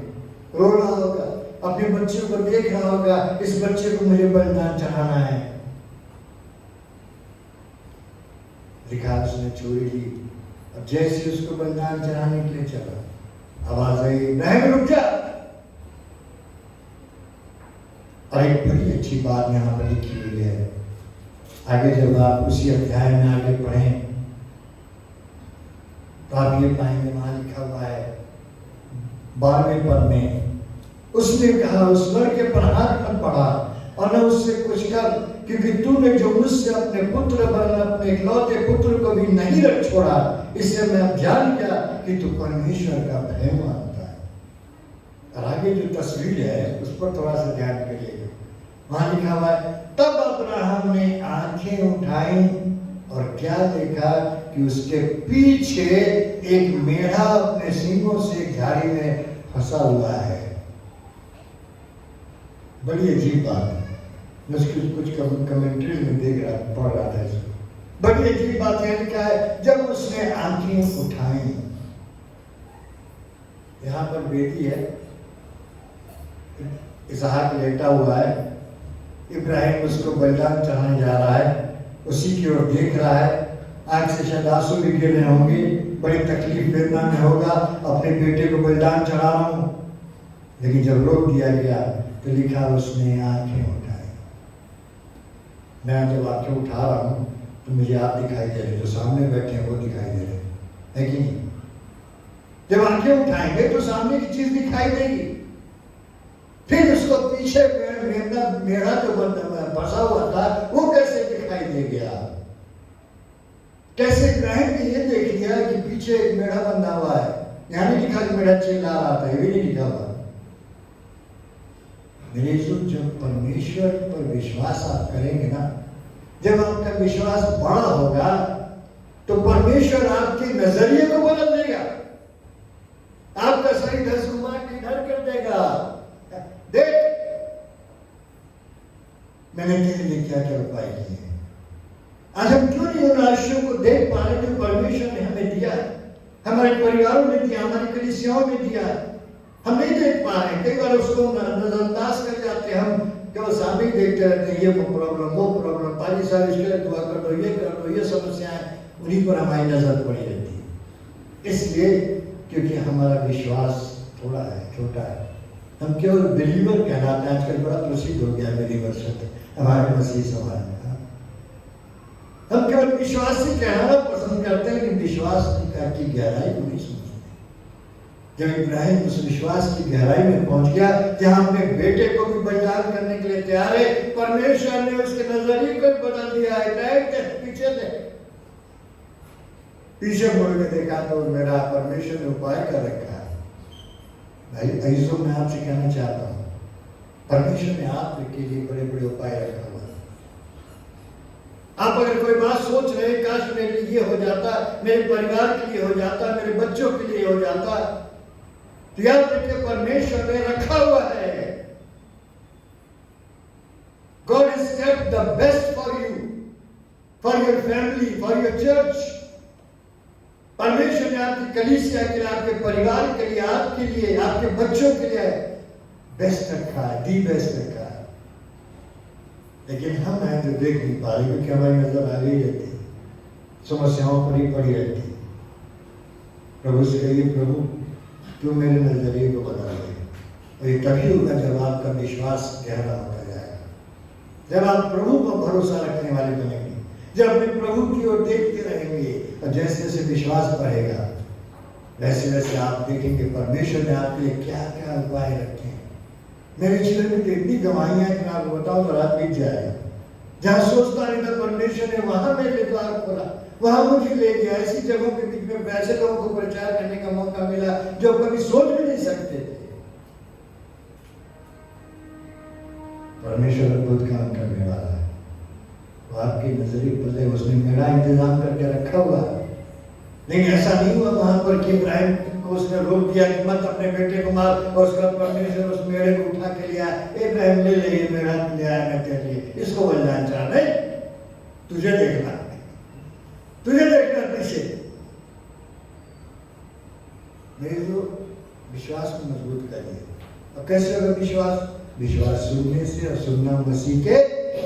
[SPEAKER 1] रो रहा होगा, अपने बच्चों को देख रहा होगा, इस बच्चे को मुझे बलिदान चढ़ाना है। लिखा उसने चोरी ली, और जैसे उसको बलिदान चढ़ाने के लिए चला, आवाज आई, इब्राहिम रुक जा। और एक बड़ी अच्छी बात यहाँ पर लिखी हुई है। आगे जब आप उसी अध्याय में आगे पढ़ें तो आप ये पाएंगे, वहां लिखा हुआ है 12वें पद में, उसने कहा, उस लड़के पर हाथ मत बढ़ा और न उससे कुछ कर, क्योंकि तूने जो मुझसे अपने पुत्र वरन अपने इकलौते पुत्र को भी नहीं रख छोड़ा, इससे मैं अब जान गया कि तू परमेश्वर का भय मानता है। और आगे जो तस्वीर है उस पर थोड़ा सा ध्यान करिएगा। वहां लिखा हुआ है, तब अब्राहम ने आंखें उठाई और क्या देखा कि उसके पीछे एक मेढ़ा अपने सींगों से झाड़ी में फंसा हुआ है। बड़ी अजीब बात है। मैं उसकी कुछ कमेंट्री में देख रहा, पढ़ रहा था इसको। बड़ी अजीब बात है, लिखा है जब उसने आंखें उठाई। यहाँ पर बेटी है, इसहाक लेटा हुआ है, इब्राहिम उसको बलिदान चढ़ाने जा रहा है, उसी की ओर देख रहा है। आंख से शायद आंसू भी गिर रहे होंगे, बड़ी तकलीफ वेदना में होगा, अपने बेटे को बलिदान चढ़ा रहा हूं। लेकिन जब रोक दिया गया तो लिखा उसने आंखें उठाई। मैं जब आंखें उठा रहा हूं तो मुझे आप दिखाई दे रहे, जो सामने बैठे हैं वो दिखाई दे रहे है कि नहीं? जब आंखें उठाएंगे तो सामने की चीज दिखाई देगी। फिर उसको पीछे मेढ़ा जो फंसा हुआ था वो कैसे दिखाई दे गया? कैसे इब्राहिम ने ये देख लिया कि पीछे एक मेढ़ा बंधा हुआ है? यहाँ नहीं लिखा कि मेढ़ा चिल्ला रहा था, ये भी नहीं लिखा हुआ। मेरे जब परमेश्वर पर विश्वास आप करेंगे ना, जब आपका विश्वास बड़ा होगा तो परमेश्वर आपके नजरिए को बदल देगा, आपका सही ढस घुमा के इधर कर देगा। देख मैंने तेरे लिए क्या क्या उपाय किए हैं। आज हम क्यों नहीं उन आशीषों को देख पा रहे जो परमेश्वर ने हमें दिया है, हमारे परिवारों में दिया, हमारी कलीसियाओं में दिया है। हम नहीं देख पा रहे, कई बार उसको नजरअंदाज कर जाते हैं। हम केवल सामने देखते रहते हैं, ये प्रॉब्लम, वो प्रॉब्लम, पाजी साहब इसके लिए दुआ कर दो, ये कर दो, ये समस्याएं, उन्हीं पर हमारी नजर पड़ी रहती है। इसलिए क्योंकि हमारा विश्वास थोड़ा है, छोटा है। हम केवल बिलीवर कहलाते हैं। आजकल बड़ा प्रसिद्ध हो गया बिलीवर शब्द हमारे मसीह समाज में। हम केवल विश्वासी कहना पसंद करते हैं, लेकिन विश्वास की गहराई को नहीं समझते। जब इब्राहिम उस विश्वास की गहराई में पहुंच गया, जहां अपने बेटे को भी बलिदान करने के लिए तैयार है, परमेश्वर ने उसके नजरिए को बदल दिया है। पीछे मुड़ के देखा तो मेरा परमेश्वर ने उपाय कर रखा है। भाई ऐसो मैं आपसे कहना चाहता हूँ, परमेश्वर ने आपके लिए बड़े बड़े उपाय रखा हुआ है। आप अगर कोई बात सोच रहे हैं, काश मेरे लिए ये हो जाता, मेरे परिवार के लिए हो जाता, मेरे बच्चों के लिए हो जाता, तो याद रखिए परमेश्वर ने रखा हुआ है। God has kept the best for you, for your family, for your church. परमेश्वर ने आपकी कलीसिया के लिए, आपके परिवार के लिए, आपके लिए, आपके बच्चों के लिए बेस्ट रखा है, दी बेस्ट रखा है। लेकिन हम हैं जो देख नहीं पा रहे, क्योंकि हमारी नजर आगे ही रहती है, समस्याओं पर ही पड़ी रहती है। प्रभु से कहिए, प्रभु तू मेरे नजरिए को बदल दे। और ये तभी होगा जब आपका विश्वास गहरा होता जाएगा, जब आप प्रभु पर भरोसा रखने वाले बनेंगे, जब अपने प्रभु की ओर देखते रहेंगे। और जैसे जैसे विश्वास बढ़ेगा, वैसे वैसे आप देखेंगे परमेश्वर ने आपके लिए क्या क्या उपाय रखे हैं। मेरे जीवन में इतनी गवाहियां हैं कि मैं आपको बताऊं तो रात बीत जाएगा। जहां सोचता नहीं था परमेश्वर ने वहां मेरे लिए द्वार खोला, वहां मुझे ले गया। ऐसी जगहों के बीच में वैसे लोगों को प्रचार करने का मौका मिला जो कभी सोच भी नहीं सकते थे। परमेश्वर अद्भुत काम करने वाला है। वो आपकी नजरिए पल्ले उसने मेरा इंतजाम करके रखा हुआ है। लेकिन ऐसा नहीं हुआ वहां पर कि इब्राहिम को उसने रोक दिया कि मत अपने बेटे को मार, और उसका परमेश्वर उस मेढ़े को उठा के लिया। इब्राहिम ले ले, ये मेरा ले आया मैं तेरे लिए, इसको बलिदान चढ़ा। नहीं, तुझे देखना, तुझे देखना पीछे। मेरे जो विश्वास को मजबूत करिए। और कैसे होगा विश्वास? विश्वास सुनने से, और सुनना मसीह के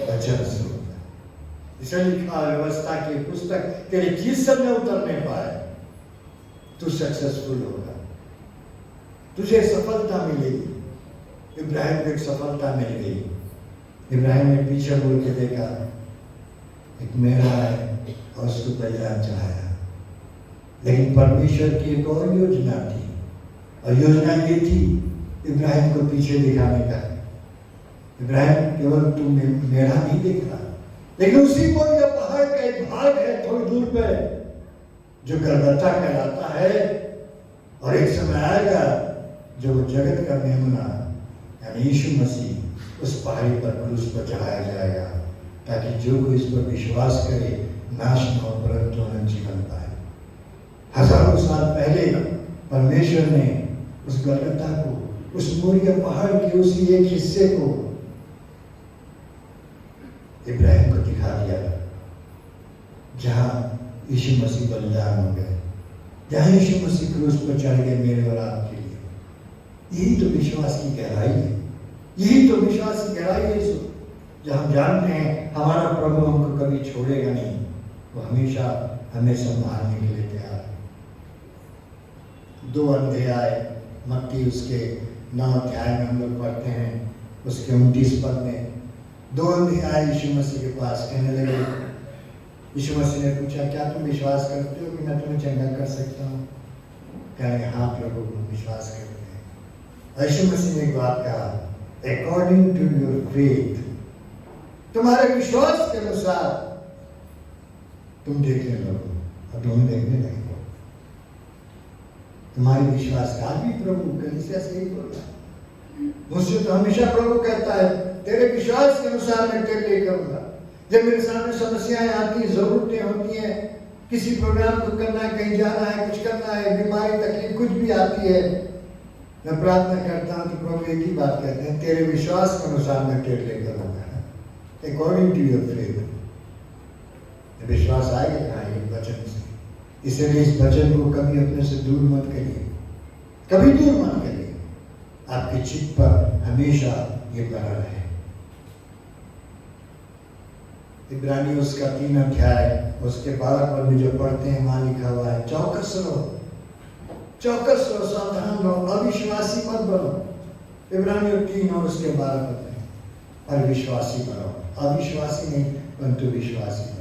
[SPEAKER 1] वचन से होगा। इसे लिखा व्यवस्था की पुस्तक तेरे जिस्म में उतरने पाए तू सक्सेसफुल होगा, तुझे सफलता मिलेगी। इब्राहिम को एक सफलता मिल गई। इब्राहिम ने पीछे मुड़ के देखा, एक मेरा है, और उसको बलिदान चढ़ाया। लेकिन परमेश्वर की एक और योजना थी, और योजना ये थी इब्राहिम को पीछे दिखाने का। इब्राहिम केवल तू मेरा नहीं देख रहा, लेकिन उसी को यह पहाड़ का एक भाग है थोड़ी दूर पे जो गलगता कहलाता है। और एक समय आएगा जो जगत का मेमना यानी यीशु मसीह उस पहाड़ी पर क्रूस पर चढ़ाया जाएगा, ताकि जो कोई इस पर विश्वास करे नाश न हो परंतु अनंत जीवन पाए। हजारों साल पहले परमेश्वर ने उस गलगता को, उस मोरिया पहाड़ के उसी एक हिस्से को इब्राहिम को दिखा दिया, जहां यीशु मसीह बलिदान हो गए, जहां यीशु मसीह क्रूस पर चढ़ गए मेरे और आपके लिए। यही तो विश्वास की गहराई है, यही तो विश्वास की गहराई है जो हम जानते हैं हमारा प्रभु हमको कभी छोड़ेगा नहीं, वो हमेशा हमें संभालने के लिए तैयार है। 2 अध्याय मत्ती उसके 9 अध्याय में हम लोग पढ़ते हैं, उसके 29 पद में 2 अध्याय यीशु मसीह के पास कहने लगे। यीशु मसीह ने पूछा, क्या तुम विश्वास करते हो कि मैं तुम्हें चंगा कर सकता हूँ? कह रहे हाँ प्रभु, विश्वास करते हैं। यीशु मसीह ने एक बात कहा, अकॉर्डिंग टू योर फेथ, तुम्हारे विश्वास के अनुसार तुम देखने लगो, और तुम देखने लगेगा। तुम्हारे विश्वास का भी प्रभु कलीसिया से ही बोल रहा है। मुझसे तो हमेशा प्रभु कहता है, तेरे विश्वास के अनुसार मैं तेरे लिए करूंगा। जब मेरे सामने समस्याएं आती हैं, जरूरतें होती हैं, किसी प्रोग्राम को करना है, कहीं जाना है, कुछ करना है, बीमारी तकलीफ कुछ भी आती है, मैं प्रार्थना करता हूँ तो प्रभु एक ही बात कहते हैं, तेरे विश्वास के अनुसार मैं तेरे लिए करूंगा। according to your faith. विश्वास आएगा कहाँ? ये वचन से। इसलिए इस वचन को कभी अपने से दूर मत करिए, कभी दूर मत करिए। आपके चित्त पर हमेशा ये बना रहे। इब्रानियों उसका 3 अध्याय उसके 12 पद में जो पढ़ते हैं वहां लिखा हुआ है, चौकस रहो, सावधान रहो, अविश्वासी मत बनो। इब्रानियों 3 और उसके 12 पद में, और विश्वासी बनो, अविश्वासी नहीं परंतु विश्वासी बनो।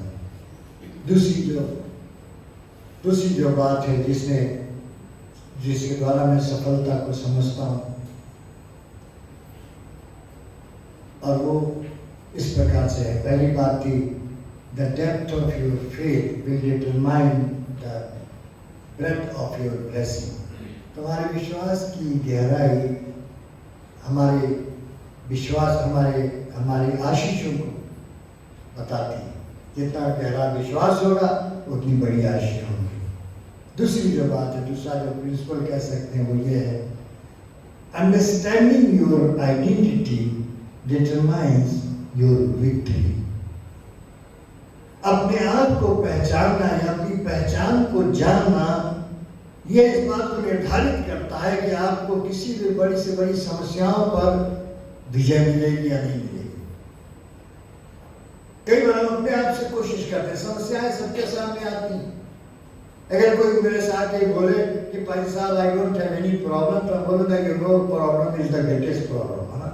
[SPEAKER 1] दूसरी जो बात है जिसके द्वारा मैं सफलता को समझता हूं, और वो इस प्रकार से है। पहली बात थी, the depth of your faith will determine the breadth of your blessing. तुम्हारे विश्वास की गहराई हमारे आशीषों को बताती है। जितना गहरा विश्वास होगा उतनी बड़ी आशीष होंगी। दूसरी जो बात है, दूसरा जो प्रिंसिपल कह सकते हैं वो ये है, understanding your identity determines your victory. अपने आप को पहचानना या अपनी पहचान को जानना, यह इस बात को निर्धारित करता है कि आपको किसी भी बड़ी से बड़ी समस्याओं पर विजय मिलेगी या नहीं मिलेगी। कई बार हम अपने आप से कोशिश करते हैं, समस्याएं सबके सामने आती हैं। अगर कोई मेरे साथ ये बोले कि भाई साहब I don't have any problem, तो बोलूंगा कि no problem is the greatest problem. है ना?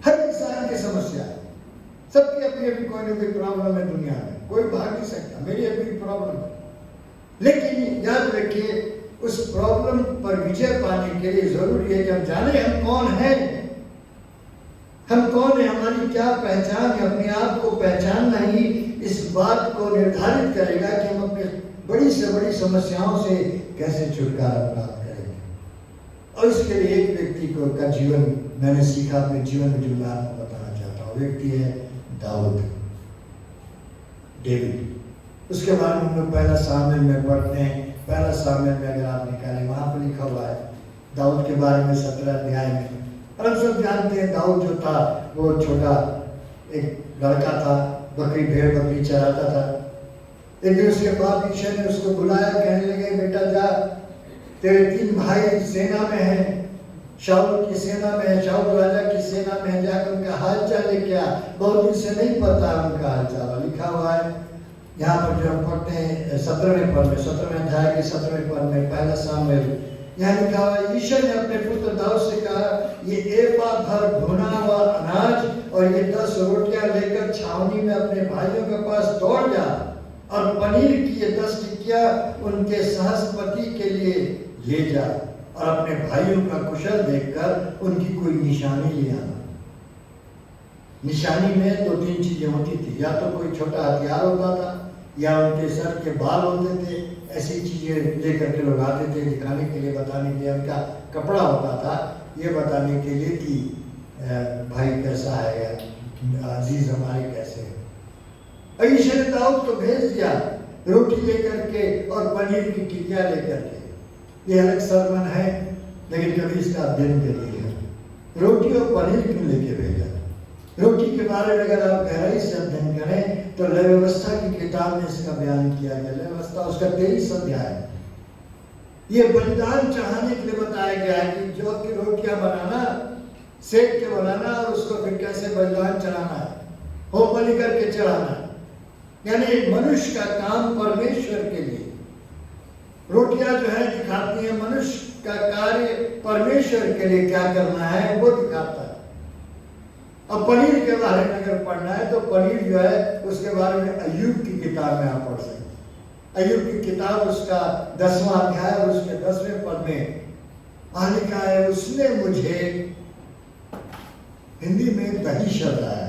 [SPEAKER 1] हर इंसान की समस्या है, सबकी अपनी अपनी कोई ना कोई प्रॉब्लम है दुनिया में, कोई भाग नहीं सकता, मेरी अपनी प्रॉब्लम है। लेकिन याद रखिए, उस प्रॉब्लम पर विजय पाने के लिए जरूरी है कि हम जाने हम कौन हैं, हमारी क्या पहचान है। अपने आप को पहचानना ही इस बात को निर्धारित करेगा कि हम अपने बड़ी से बड़ी समस्याओं से कैसे छुटकारा प्राप्त करेंगे। और इसके लिए एक व्यक्ति का जीवन मैंने सीखा, अपने जीवन में जो मैं आपको बताना चाहता हूँ, व्यक्ति है डेविड। उसके बारे में हम लोग पहला सामुएल में पढ़ते हैं। पहला सामुएल में अगर आप निकालें, वहां पर लिखा हुआ है दाऊद के बारे में 17 अध्याय में। और हम सब जानते हैं दाऊद जो था वो छोटा एक लड़का था, भेड़ बकरी चराता था। एक दिन उसके बाप ईशा ने उसको बुलाया, कहने लगे बेटा जा, तेरे 3 भाई सेना में हैं, शाऊल की सेना में है, शाऊल राजा की सेना में है, जाकर उनका हाल चाल लेके आ, बहुत दिन से नहीं पता उनका हाल चाल। लिखा हुआ है यहाँ पर जो हम पढ़ते हैं 17वें अध्याय के 17वें पद में, पहला सामुएल, यहाँ लिखा हुआ है, ईशा ने अपने पुत्र दाऊद से कहा, ये एफा भर भुना हुआ अनाज और ये 10 रोटियां लेकर छावनी में अपने भाइयों के पास दौड़ जा, और पनीर की ये 10 टिक्कियां उनके सहस्पति के लिए ले जा, और अपने भाइयों का कुशल देखकर उनकी कोई निशानी ले आना। निशानी में 2-3 चीजें होती थी, या तो कोई छोटा हथियार होता था, या उनके सर के बाल होते थे। ऐसी चीजें लेकर के लोग आते थे दिखाने के लिए, बताने के लिए। उनका कपड़ा होता था ये बताने के लिए कि भाई कैसा है, या अजीज हमारे कैसे है। ईशा ने दाऊद को भेज दिया रोटी लेकर के और पनीर की टिक्कियां लेकर के। ये अलग सरमन है, लेकिन कभी इसका अध्ययन करिए। रोटी और पनीर क्यों लेके भेजा? रोटी के बारे में अगर आप गहराई से अध्ययन करें तो लय व्यवस्था की किताब में इसका बयान किया गया। लय व्यवस्था उसका 23 अध्याय, ये बलिदान चढ़ाने के लिए बताया गया है कि जौ की रोटियां बनाना, सेक के बनाना, और उसको फिर कैसे बलिदान चढ़ाना है, होम बलि करके चढ़ाना। यानी मनुष्य का काम परमेश्वर के लिए, रोटियां जो है दिखाती है मनुष्य का कार्य परमेश्वर के लिए क्या करना है वो दिखाता है। अब पनीर के बारे में अगर पढ़ना है तो पनीर जो है उसके बारे में अय्यूब की किताब में आप पढ़ सकते हैं। अय्यूब की किताब उसका 10वां अध्याय और उसके 10वें पद में लिखा है, उसने मुझे, हिंदी में दही शब्द आया,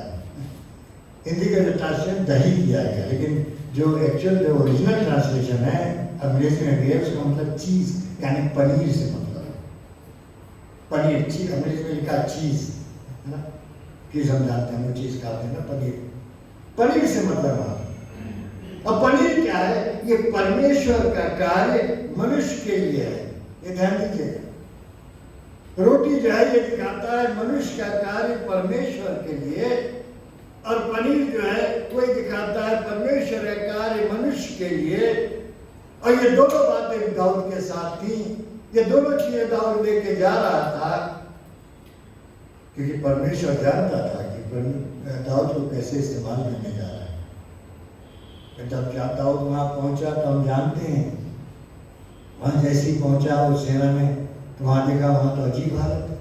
[SPEAKER 1] हिंदी का जो ट्रांसलेशन दही किया गया, लेकिन जो एक्चुअल जो ओरिजिनल ट्रांसलेशन है अंग्रेजी में भी है, उसका मतलब चीज, यानी पनीर से मतलब पनीर। चीज अंग्रेजी में लिखा चीज है ना, चीज हम जानते हैं, वो चीज खाते हैं ना, पनीर से मतलब है। अब पनीर क्या है? ये परमेश्वर का कार्य मनुष्य के लिए है, ये ध्यान दीजिएगा। रोटी जो है ये दिखाता है मनुष्य का कार्य परमेश्वर के लिए, और पनीर जो है वही दिखाता है परमेश्वर का कार्य मनुष्य के लिए। और ये दोनों बातें दाऊद के साथ थी। ये दोनों चीजें दाऊद लेके जा रहा था, क्योंकि परमेश्वर जानता था कि दाऊद को कैसे इस्तेमाल करने जा रहा है। जब दाऊद वहां पहुंचा तो हम जानते हैं, वहां जैसे ही पहुंचा उस सेना में तो वहां देखा वहां तो अजीब हालत है।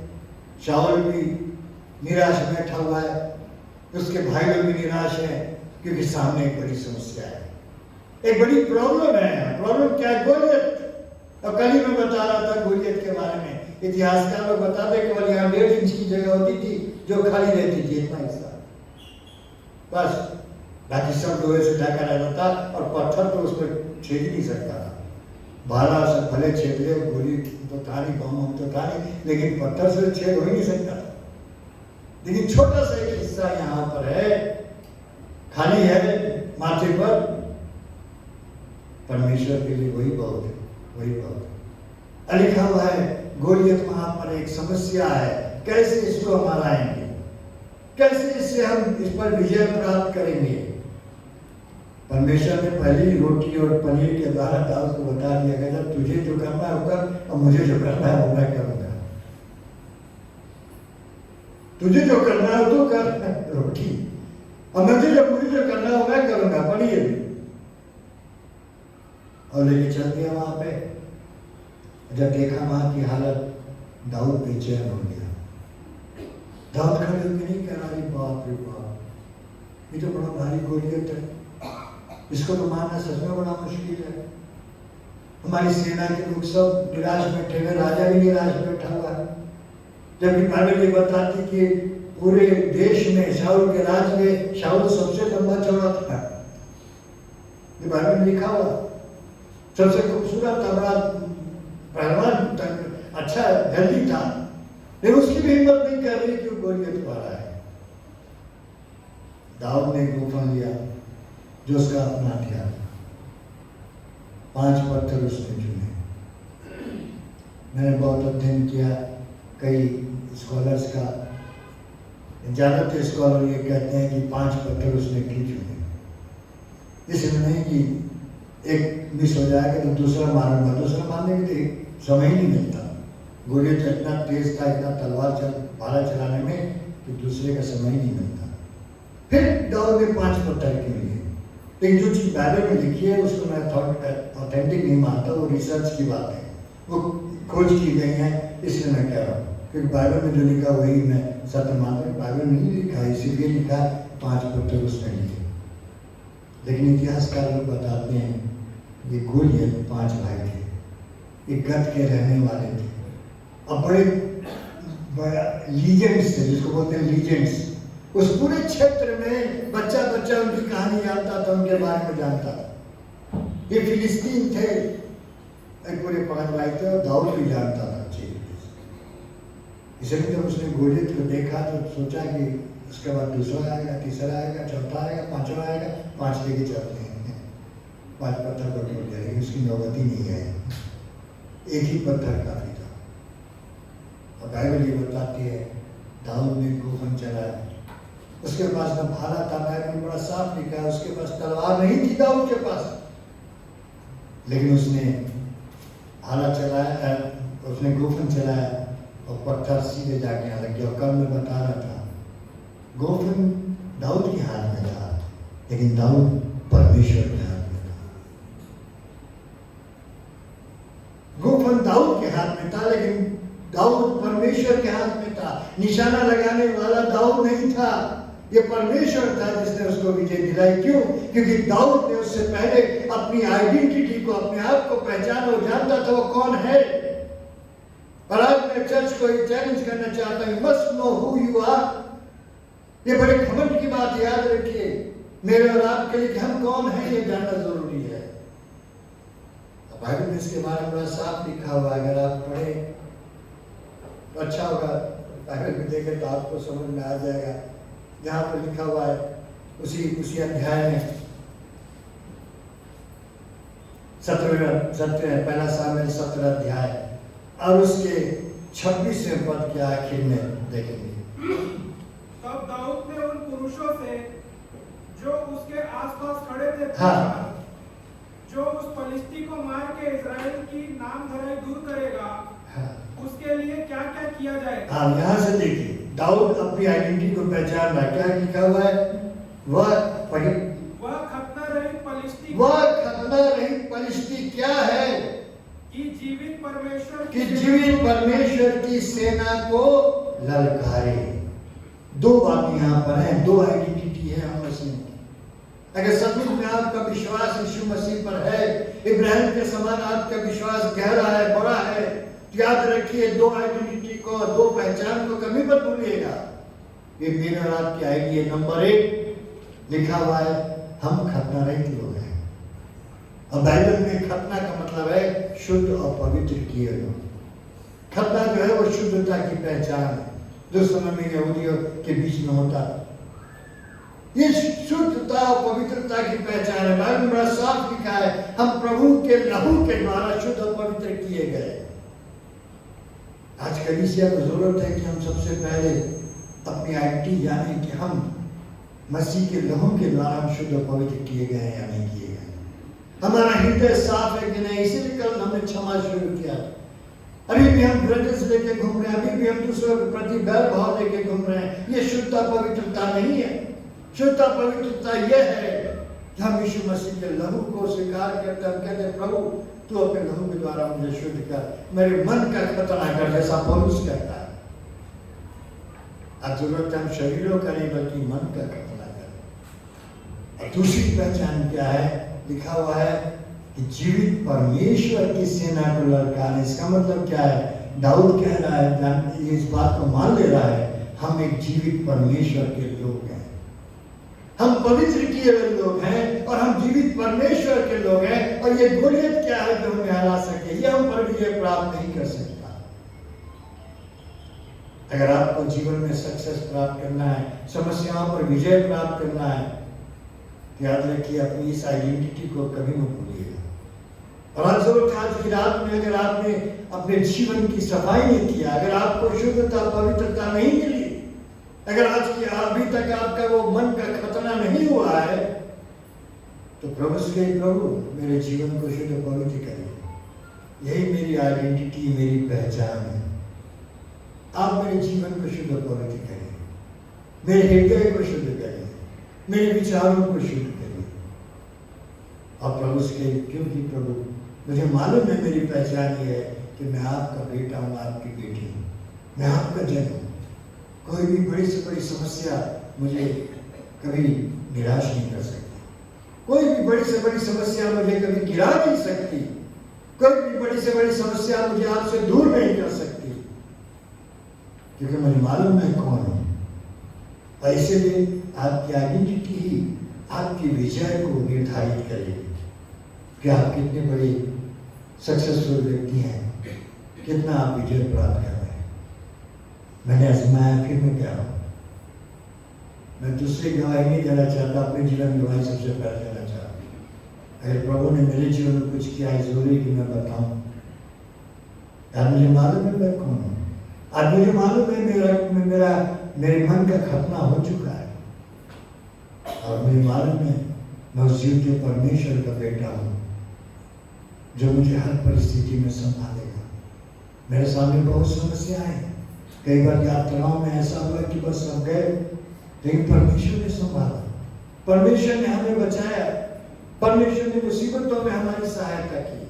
[SPEAKER 1] शाऊल भी निराश बैठा हुआ है, उसके भाई लोग भी निराश हैं, क्योंकि सामने एक बड़ी समस्या है, एक बड़ी प्रॉब्लम है। प्रॉब्लम क्या है? गोलियत। अब कल ही मैं बता रहा था गोलियत के बारे में। इतिहासकार लोग बताते केवल यहाँ 1.5 इंच की जगह होती थी जो खाली रहती थी, इतना हिस्सा बस, बाकी सब लोहे से ढका रहता था और पत्थर तो उस पर छेद नहीं सकता था। भाला सब भले छेद ले, गोली तो था नहीं, बम तो था नहीं, लेकिन पत्थर से छेद हो ही नहीं सकता। लेकिन छोटा सा एक हिस्सा यहाँ पर है, खाली है माथे पर। परमेश्वर के लिए वही बहुत है, वही बहुत है। लिखा हुआ है गोलियत वहां पर एक समस्या है, कैसे इसको हम हराएंगे, कैसे इससे हम इस पर विजय प्राप्त करेंगे। परमेश्वर ने पहली रोटी और पनीर के द्वारा दाऊद को बता दिया गया, तुझे जो करना है वो कर और मुझे जो करना है वो मैं करूंगा। तुझे जो करना है तो कर रोटी, और मुझे जो करना है वो मैं करूंगा पनीर। और लेके चल दिया वहां पे। जब देखा वहां की हालत, दाऊद बेचैन हो गया। दाऊद खड़े होकर नहीं कह रहा, बाप रे बाप, ये तो बड़ा भारी गोलियत है, इसको तो मारना सच में बड़ा मुश्किल है। हमारी सेना के लोग सब निराश बैठे हुए, राजा भी निराश बैठा हुआ है। जबकि बाइबल ये बताती कि पूरे देश में शाऊल के राज में शाऊल सबसे लंबा चौड़ा था। ये बाइबल में लिखा हुआ, सबसे खूबसूरत था, बड़ा पहलवान, अच्छा हेल्दी था, लेकिन उसकी भी हिम्मत नहीं कर रही कि वो गोलियत पा रहा है। दाऊद ने गोफन लिया जो उसका अपना हथियार, 5 पत्थर उसने चुने। मैंने बहुत अध्ययन किया, कई स्कॉलर्स का, ज्यादातर स्कॉलर ये कहते हैं कि 5 पत्थर उसने क्यों चुने। इसलिए नहीं कि एक मिस हो जाएगा तो दूसरा मारूंगा, दूसरा मारने के लिए समय ही नहीं मिलता। गोलियत इतना तेज था, इतना तलवार भाला चलाने में, कि दूसरे का समय ही नहीं मिलता। फिर दाऊद ने 5 पत्थर क्यों लिए? लेकिन जो चीज बाइबल में लिखी है उसको मैं ऑथेंटिक नहीं मानता, वो रिसर्च की बात है, वो खोज की गई है, इसलिए मैं कह रहा हूँ। क्योंकि बाइबल में जो लिखा वही मैं सत्य मानता हूँ। बाइबल में नहीं लिखा है, इसीलिए लिखा है 5 पत्थर उसने लिए। लेकिन इतिहासकार लोग बताते हैं ये गोलियत 5 भाई थे, ये गत के रहने वाले थे और बड़े लीजेंड्स थे, जिसको बोलते हैं लीजेंड्स। उस पूरे क्षेत्र में बच्चा बच्चा उनकी कहानी जानता था, उनके बारे में जानता था। ये फिलिस्तीन थे, पूरे 5 भाई थे, और दाऊद भी जानता था अच्छी। इसलिए जब उसने गोलियत को देखा तो सोचा कि उसके बाद दूसरा आएगा, तीसरा आएगा, चौथा आएगा, 5वां आएगा, 5 लेके चलते हैं, 5 पत्थर को तोड़ दिया। लेकिन उसकी नौबत ही नहीं है, एक ही पत्थर काफी था। और बाइबल ये बताती है दाऊद ने गोफन चलाया, उसके पास न भाला था, बाइबल में बड़ा साफ लिखा है उसके पास तलवार नहीं थी दाऊद के पास, लेकिन उसने भाला चलाया, उसने गोफन चलाया और पत्थर सीधे जाके यहाँ लग गया। और कल मैं बता रहा था गोफन दाऊद के हाथ में था, लेकिन दाऊद परमेश्वर के हाथ में था। गोफन दाऊद के हाथ में था, लेकिन दाऊद परमेश्वर के हाथ में था। निशाना लगाने वाला दाऊद नहीं था, ये परमेश्वर था जिसने उसको विजय दिलाई। क्यों? क्योंकि दाऊद ने उससे पहले अपनी आइडेंटिटी को, अपने आप को पहचाना, वो जानता था वो कौन है। और आज मैं चर्च को ये चैलेंज करना चाहता हूं, must know who you are. ये बड़े घमंड की बात याद रखिए, मेरे और आपके लिए कि हम कौन हैं ये जानना जरूरी है। बाइबल में इसके बारे में बड़ा साफ लिखा हुआ, अगर आप पढ़े तो अच्छा होगा। बाइबल में देखें तो आपको समझ में आ जाएगा। जहाँ पर लिखा हुआ है उसी अध्याय में 17 पहला सामुएल 17 अध्याय और उसके 26वें पद के आखिर में देखेंगे।
[SPEAKER 2] तब दाऊद ने उन पुरुषों से जो उसके आसपास खड़े थे
[SPEAKER 1] हाँ।
[SPEAKER 2] जो उस फलिस्ती को मार के इजराइल की नाम धराई दूर करेगा,
[SPEAKER 1] हाँ।
[SPEAKER 2] उसके लिए क्या क्या किया जाए।
[SPEAKER 1] हाँ, यहाँ से देखिए दाऊद अपनी आइडेंटिटी को पहचान रहा। क्या लिखा हुआ है? वह
[SPEAKER 2] खतना रहित फलिस्ती,
[SPEAKER 1] वह खतना रहित फलिस्ती क्या है?
[SPEAKER 2] कि जीवित
[SPEAKER 1] परमेश्वर की सेना को ललकारे। दो बातें यहाँ पर हैं, दो आइडेंटिटी है हम मसीह की। अगर सचमुच में आपका विश्वास यीशु मसीह पर है, इब्राहिम के समान आपका विश्वास गहरा है, बड़ा है, तो याद रखिए दो आइडेंटिटी को, दो पहचान को कभी मत भूलिएगा। ये मेरे और आपकी आईडी है। नंबर 1 लिखा हुआ है, हम खतना रहित लोग हैं। और बाइबल में खतना का मतलब है शुद्ध और पवित्र किए लोग। खतना जो है वो शुद्धता की पहचान है, जो समय में यहूदियों के बीच में होता। ये शुद्धता और पवित्रता की पहचान है। बाइबल में बड़ा साफ लिखा है, हम प्रभु के लहू के द्वारा शुद्ध और पवित्र किए गए। आज कलीसिया को जरूरत है कि हम सबसे पहले अपनी आइडेंटिटी जाने कि हम मसीह के लहू के द्वारा हम शुद्ध और पवित्र किए गए हैं या नहीं किए गए। हमारा हृदय साफ है कि नहीं, इसीलिए कल हमने क्षमा शुरू किया। अभी भी हम ग्रजेस लेके घूम रहे हैं, अभी भी हम दूसरों के प्रति बैर भाव लेके घूम रहे हैं। ये शुद्धता पवित्रता नहीं है। शुद्धता पवित्रता यह है कि हम यीशु मसीह के लहू को स्वीकार करते हैं। हम कहते हैं प्रभु तू अपने लहू के द्वारा मुझे शुद्ध कर, मेरे मन का खतना कर, जैसा पौलुस कहता है। अब जरूरत हम शरीरों का नहीं बल्कि मन का खतना कर। और दूसरी पहचान क्या है? लिखा हुआ है कि जीवित परमेश्वर की सेना को ललकारे। इसका मतलब क्या है? दाऊद कह रहा है, इस बात को मान ले रहा है, हम एक जीवित परमेश्वर के लोग हैं, हम पवित्र किए हुए लोग हैं और हम जीवित परमेश्वर के लोग हैं। और ये गोलियत क्या है जो हमें हरा सके? ये हम पर विजय प्राप्त नहीं कर सकता। अगर आपको जीवन में सक्सेस प्राप्त करना है, समस्याओं पर विजय प्राप्त करना है, याद रखिए अपनी इस आइडेंटिटी को कभी मत भूलिएगा। और आज की रात में अगर आपने अपने जीवन की सफाई नहीं किया, अगर आपको शुद्धता पवित्रता नहीं मिली, अगर अभी तक आपका वो मन का खतना नहीं हुआ है, तो प्रभु से प्रभु मेरे जीवन को शुद्ध पवित्र करिए। यही मेरी आइडेंटिटी, मेरी पहचान है। आप मेरे जीवन को शुद्ध पवित्र करिए, मेरे हृदय को शुद्ध करिए, मेरे विचारों को शुद्ध करिए। और प्रभु से क्योंकि प्रभु मुझे मालूम है, मेरी पहचान ये है कि मैं आपका बेटा हूँ, आपकी बेटी हूँ, मैं आपका जन हूँ। कोई भी बड़ी से बड़ी समस्या मुझे कभी निराश नहीं कर सकती, कोई भी बड़ी से बड़ी समस्या मुझे कभी गिरा नहीं सकती, कोई भी बड़ी से बड़ी समस्या मुझे आपसे दूर नहीं कर सकती, क्योंकि मुझे मालूम है कौन हूँ। और इसीलिए आपकी आइडेंटिटी ही आपकी विजय को निर्धारित करेगी कि आप कितने बड़े सक्सेसफुल व्यक्ति हैं, कितना आप विजय प्राप्त कर रहे हैं। मैंने आजमाया, फिर मैं क्या हूँ? मैं दूसरी गवाही नहीं देना चाहता, अपने जीवन की गवाही सबसे पहले देना चाहता हूँ। अगर प्रभु ने मेरे जीवन में कुछ किया है, जरूरी कि मैं बताऊँ। यार मुझे मालूम है मैं कौन हूँ। आज मुझे मालूम है मेरे मन का खतना हो चुका है, और मुझे मालूम है मैं उस जीवते परमेश्वर का बेटा हूँ जो मुझे हर परिस्थिति में संभालेगा। मेरे सामने बहुत समस्याएं हैं, कई बार यात्राओं में ऐसा हुआ कि बस सब गए, लेकिन परमेश्वर ने संभाला, परमेश्वर ने हमें बचाया, परमेश्वर ने मुसीबतों में हमारी सहायता की।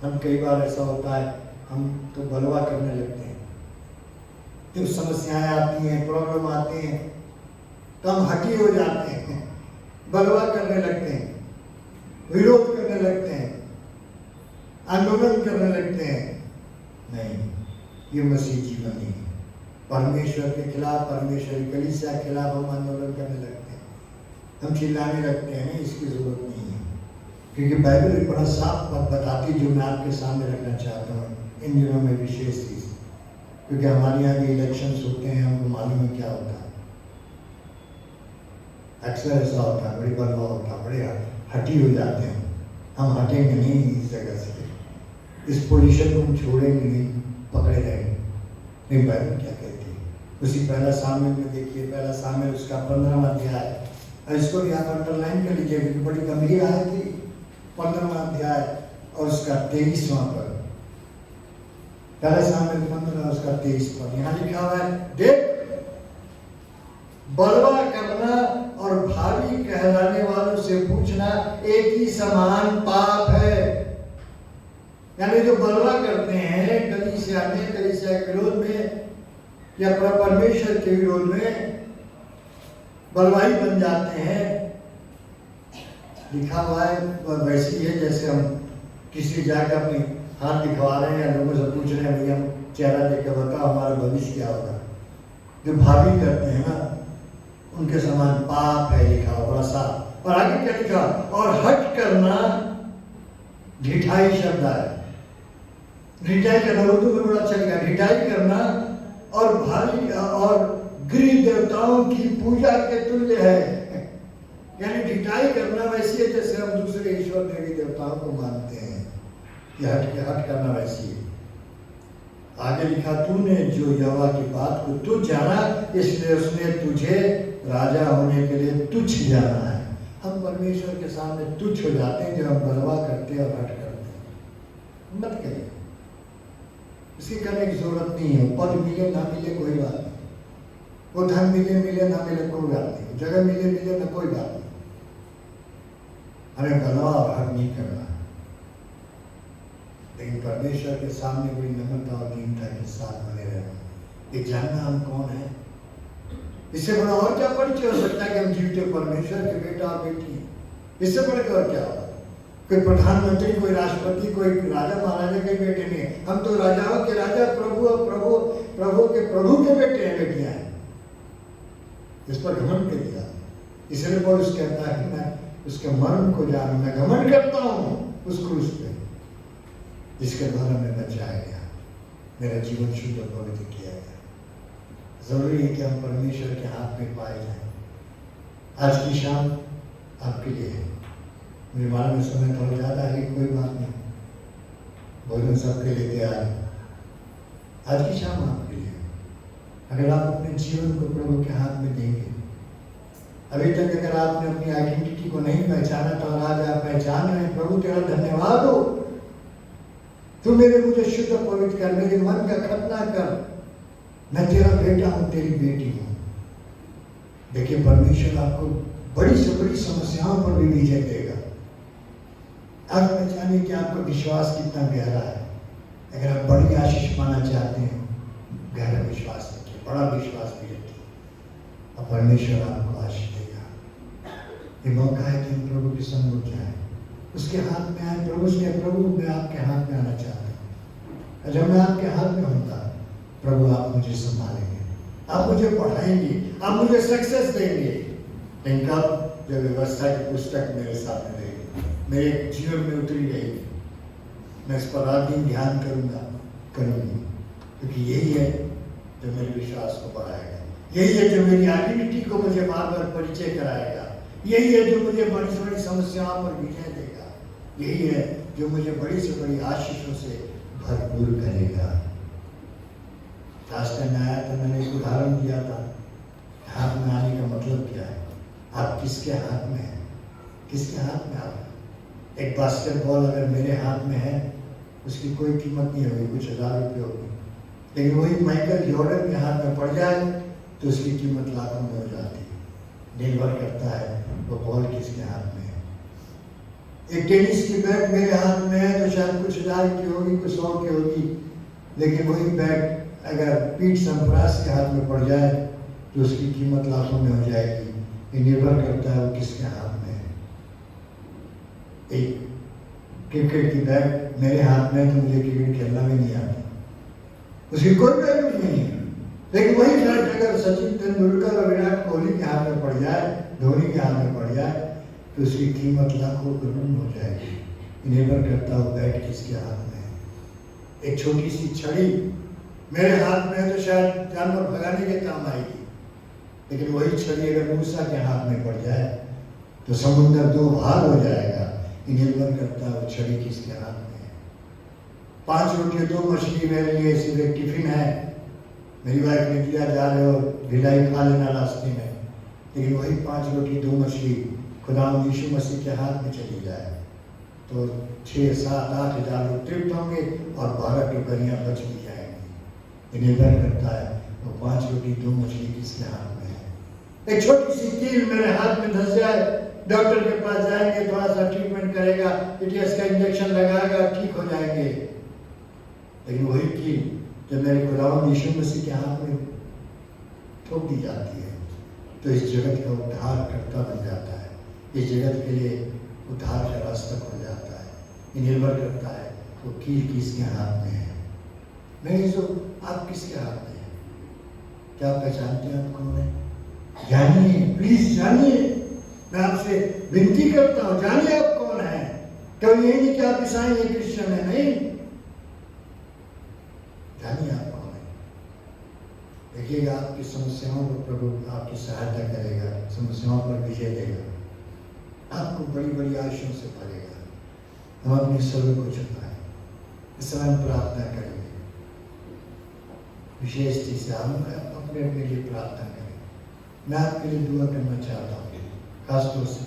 [SPEAKER 1] हम कई बार ऐसा होता है, हम तो बलवा करने लगते हैं, जब समस्याएं आती हैं, प्रॉब्लम आती हैं, तो हम हटी हो जाते हैं, बलवा करने लगते हैं, विरोध करने लगते हैं, आंदोलन करने लगते हैं। नहीं, ये मसीह जीवन नहीं है। परमेश्वर के खिलाफ, परमेश्वर की कलीसिया के खिलाफ हम आंदोलन करने लगते हैं, हम चिल्लाने लगते हैं। इसकी जरूरत नहीं है, क्योंकि बाइबल एक बड़ा साफ बात बताती, जो मैं आपके सामने रखना चाहता हूँ इन दिनों में विशेष चीज, क्योंकि हमारे यहाँ भी इलेक्शंस होते हैं, हमको मालूम है क्या होता है। अक्सर ऐसा होता है, बड़ी बलवा होता है, बड़े हटी हो जाते हैं। हम हटेंगे नहीं इस जगह से, इस पोजीशन को हम छोड़ेंगे नहीं, पकड़े रहेंगे। नहीं, बाइबल क्या कहती है? उसी पहला सामुएल में देखिए, पहला सामुएल उसका 15वां अध्याय, और इसको भी आप अंडरलाइन कर लीजिए क्योंकि बड़ी गंभीर आयत थी। 15वां अध्याय और उसका 23वां पद, पहला सामुएल 15 उसका 23 पद, यहाँ लिखा हुआ है, देख बलवा करना और भावी कहलाने वालों से पूछना एक ही समान पाप है। यानी जो बलवा करते हैं कलीसिया में, कलीसिया के विरोध में या परमेश्वर के विरोध में बलवाई बन जाते हैं, लिखा हुआ है वैसी है जैसे हम किसी जाकर अपनी हाथ दिखवा रहे हैं या लोगों से पूछ रहे हैं भैया हम चेहरा देख के बताओ हमारा भविष्य क्या होगा। जो भावी करते हैं ना उनके समान पाप है, लिखा हुआ बड़ा साफ। और आगे क्या लिखा, और हट करना ढिठाई शब्द है, ढिठाई करना उर्दू में बड़ा अच्छा लिखा, ढिठाई करना और भारी और गृह देवताओं की पूजा के तुल्य है। यानी ढिठाई करना वैसी है जैसे हम दूसरे ईश्वर देवी देवताओं को मानते हैं, यह हट करना वैसी है। आगे लिखा, तूने जो यहोवा की बात को तुच्छ जाना इसलिए उसने तुझे राजा होने के लिए तुच्छ जाना है। हम परमेश्वर के सामने तुच्छ हो जाते हैं जब हम बलवा करते हैं और हट करते हैं। मत करिए, इसकी करने की जरूरत नहीं है। पद मिले ना मिले कोई बात नहीं, वो धन मिले मिले ना मिले कोई बात नहीं, जगह मिले मिले ना कोई बात नहीं। हमें बलवा और हट नहीं करना, लेकिन परमेश्वर के सामने बड़ी नम्रता और दीनता के साथ बने रहना। ये जानना हम कौन है, इससे बड़ा और क्या परिचय हो सकता है कि हम जीवते परमेश्वर के बेटा और बेटी हैं। इससे बढ़कर और क्या होगा। कोई प्रधानमंत्री, कोई राष्ट्रपति, कोई राजा महाराजा के बेटे नहीं है। हम तो राजाओं के राजा, प्रभु और प्रभु के प्रभु के बेटे हैं, बेटियां हैं। इस पर घमंड कर दिया, इसलिए पौलुस कहता है मैं उसके मरण को जानूं, मैं घमंड करता हूं उस क्रूस पे जिसके द्वारा मैं बचाया गया, मेरा जीवन शुद्ध और पवित्र किया गया। जरूरी है कि हम परमेश्वर के हाथ में पाए जाएं। आज की शाम आपके लिए है। मेरे मालूम में समय थोड़ा ज़्यादा है, कोई बात नहीं, भोजन सबके लिए तैयार है। आज की शाम आपके लिए, अगर आप अपने जीवन को प्रभु के हाथ में देंगे, अभी तक अगर आपने अपनी आइडेंटिटी को नहीं पहचाना तो आज आप पहचान रहे हैं। प्रभु तेरा धन्यवाद हो, तू मुझे शुद्ध पवित्र कर, मेरे मन का खतना कर, मैं तेरा बेटा हूं, तेरी बेटी हूं। देखिए परमेश्वर आपको बड़ी से बड़ी समस्याओं पर भी विजय देगा। आप पहचानिए कि आपका विश्वास कितना गहरा है। अगर आप बड़ी आशीष पाना चाहते हैं, गहरा विश्वास रखिए, बड़ा विश्वास भी रखिए, और परमेश्वर आपको आशीष देगा। ये मौका है कि हम प्रभु के सम्मुख जाएं, उसके हाथ में आए। प्रभु मैं आपके हाथ में आना चाहता हूँ। जब मैं आपके हाथ में होता, प्रभु आप मुझे संभालेंगे, आप मुझे पढ़ाएंगे, आप मुझे सक्सेस देंगे। लेकिन कब? जब व्यवस्था की पुस्तक मेरे सामने रहेगी, मेरे जीवन में उतरी रहेगी, मैं इस पर रात दिन ध्यान करूँगी, क्योंकि यही है जो मेरे विश्वास को बढ़ाएगा, यही है जो मेरी आइडेंटिटी को मुझे बार बार परिचय कराएगा, यही है जो मुझे बड़ी से बड़ी समस्याओं पर विजय देगा, यही है जो मुझे बड़ी से बड़ी आशीषों से भरपूर करेगा। रास्ते में आया तो मैंने एक उदाहरण दिया था, हाथ में आने का मतलब क्या है। आप किसके हाथ में हैं? किसके हाथ में आप हैं? एक बास्केटबॉल अगर मेरे हाथ में है, उसकी कोई कीमत नहीं होगी, कुछ हजार रुपये होगी। लेकिन वही माइकल जॉर्डन के हाथ में पड़ जाए तो उसकी कीमत लाखों में हो जाती है। निर्भर करता है वो बॉल किसके हाथ में है। एक टेनिस की बैट मेरे हाथ में है तो शायद कुछ हजार की होगी, कुछ 100 की होगी, लेकिन वही बैट अगर पीट संप्रास के हाथ में पड़ जाए तो उसकी कीमत लाखों में हो जाएगी। ये निर्भर करता है वो किसके हाथ में है। एक क्रिकेट की बैट मेरे हाथ में है तो मुझे क्रिकेट खेलना भी नहीं आता, उसकी कोई वैल्यू नहीं है। लेकिन वही बैट अगर सचिन तेंदुलकर और विराट कोहली के हाथ में पड़ जाए, धोनी के हाथ में पड़ जाए तो उसकी कीमत लाखों करोड़ हो जाएगी। निर्भर करता है वो बैट किसके हाथ में है। एक छोटी सी छड़ी मेरे हाथ में है तो शायद जानवर भगाने के काम आएगी, लेकिन वही छड़ी अगर मूसा के हाथ में पड़ जाए तो समुद्र 2 भाग हो जाएगा। निर्भर करता है वो छड़ी किसके हाथ में है। 5 रोटी 2 मछली मेरे लिए सिर्फ एक टिफिन है, मेरी वाइफ ने दिया जा रहे हो भिलाई खा लेना रास्ते में, लेकिन वही 5 रोटी 2 मछली खुदा यीशु मसीह के हाथ में चली जाए तो 6, 7, 8 हज़ार लोग तृप्त होंगे और 12 टोकरियाँ बच भी जाएंगी। ये निर्भर करता है वो 5 रोटी 2 मछली किसके हाथ में है। एक छोटी सी कील मेरे हाथ में धंस जाए, डॉक्टर के पास जाएंगे, थोड़ा सा ट्रीटमेंट करेगा, टीटीएस का इंजेक्शन लगाएगा, ठीक हो जाएंगे। लेकिन वही कील जब मेरे खुदावंद यीशु मसीह के हाथ में ठोक दी जाती है तो इस जगत का उद्धार करता बन जाता है, इस जगत के लिए उद्धार का रास्ता खुल जाता है। ये निर्भर करता है वो कील किसके हाथ में है। नहीं तो आप किसके हाथ में है? क्या आप पहचानते हैं आप कौन है? जानिए, प्लीज जानिए। मैं आपसे विनती करता हूँ, जानिए आप कौन है। कभी ये नहीं कि आप ईसाई हैं, क्रिश्चियन है, नहीं, जानिए आप कौन है। देखिएगा आपकी समस्याओं को प्रभु आपकी सहायता करेगा, समस्याओं पर विजय देगा, आपको बड़ी बड़ी आशीषों से भरेगा। हम अपने सर को झुकाएं, इस समय हम प्रार्थना करेंगे। विशेष चीज से हम अपने लिए प्रार्थना करें। मैं आपके लिए दुआ करना चाहता हूँ, खासतौर से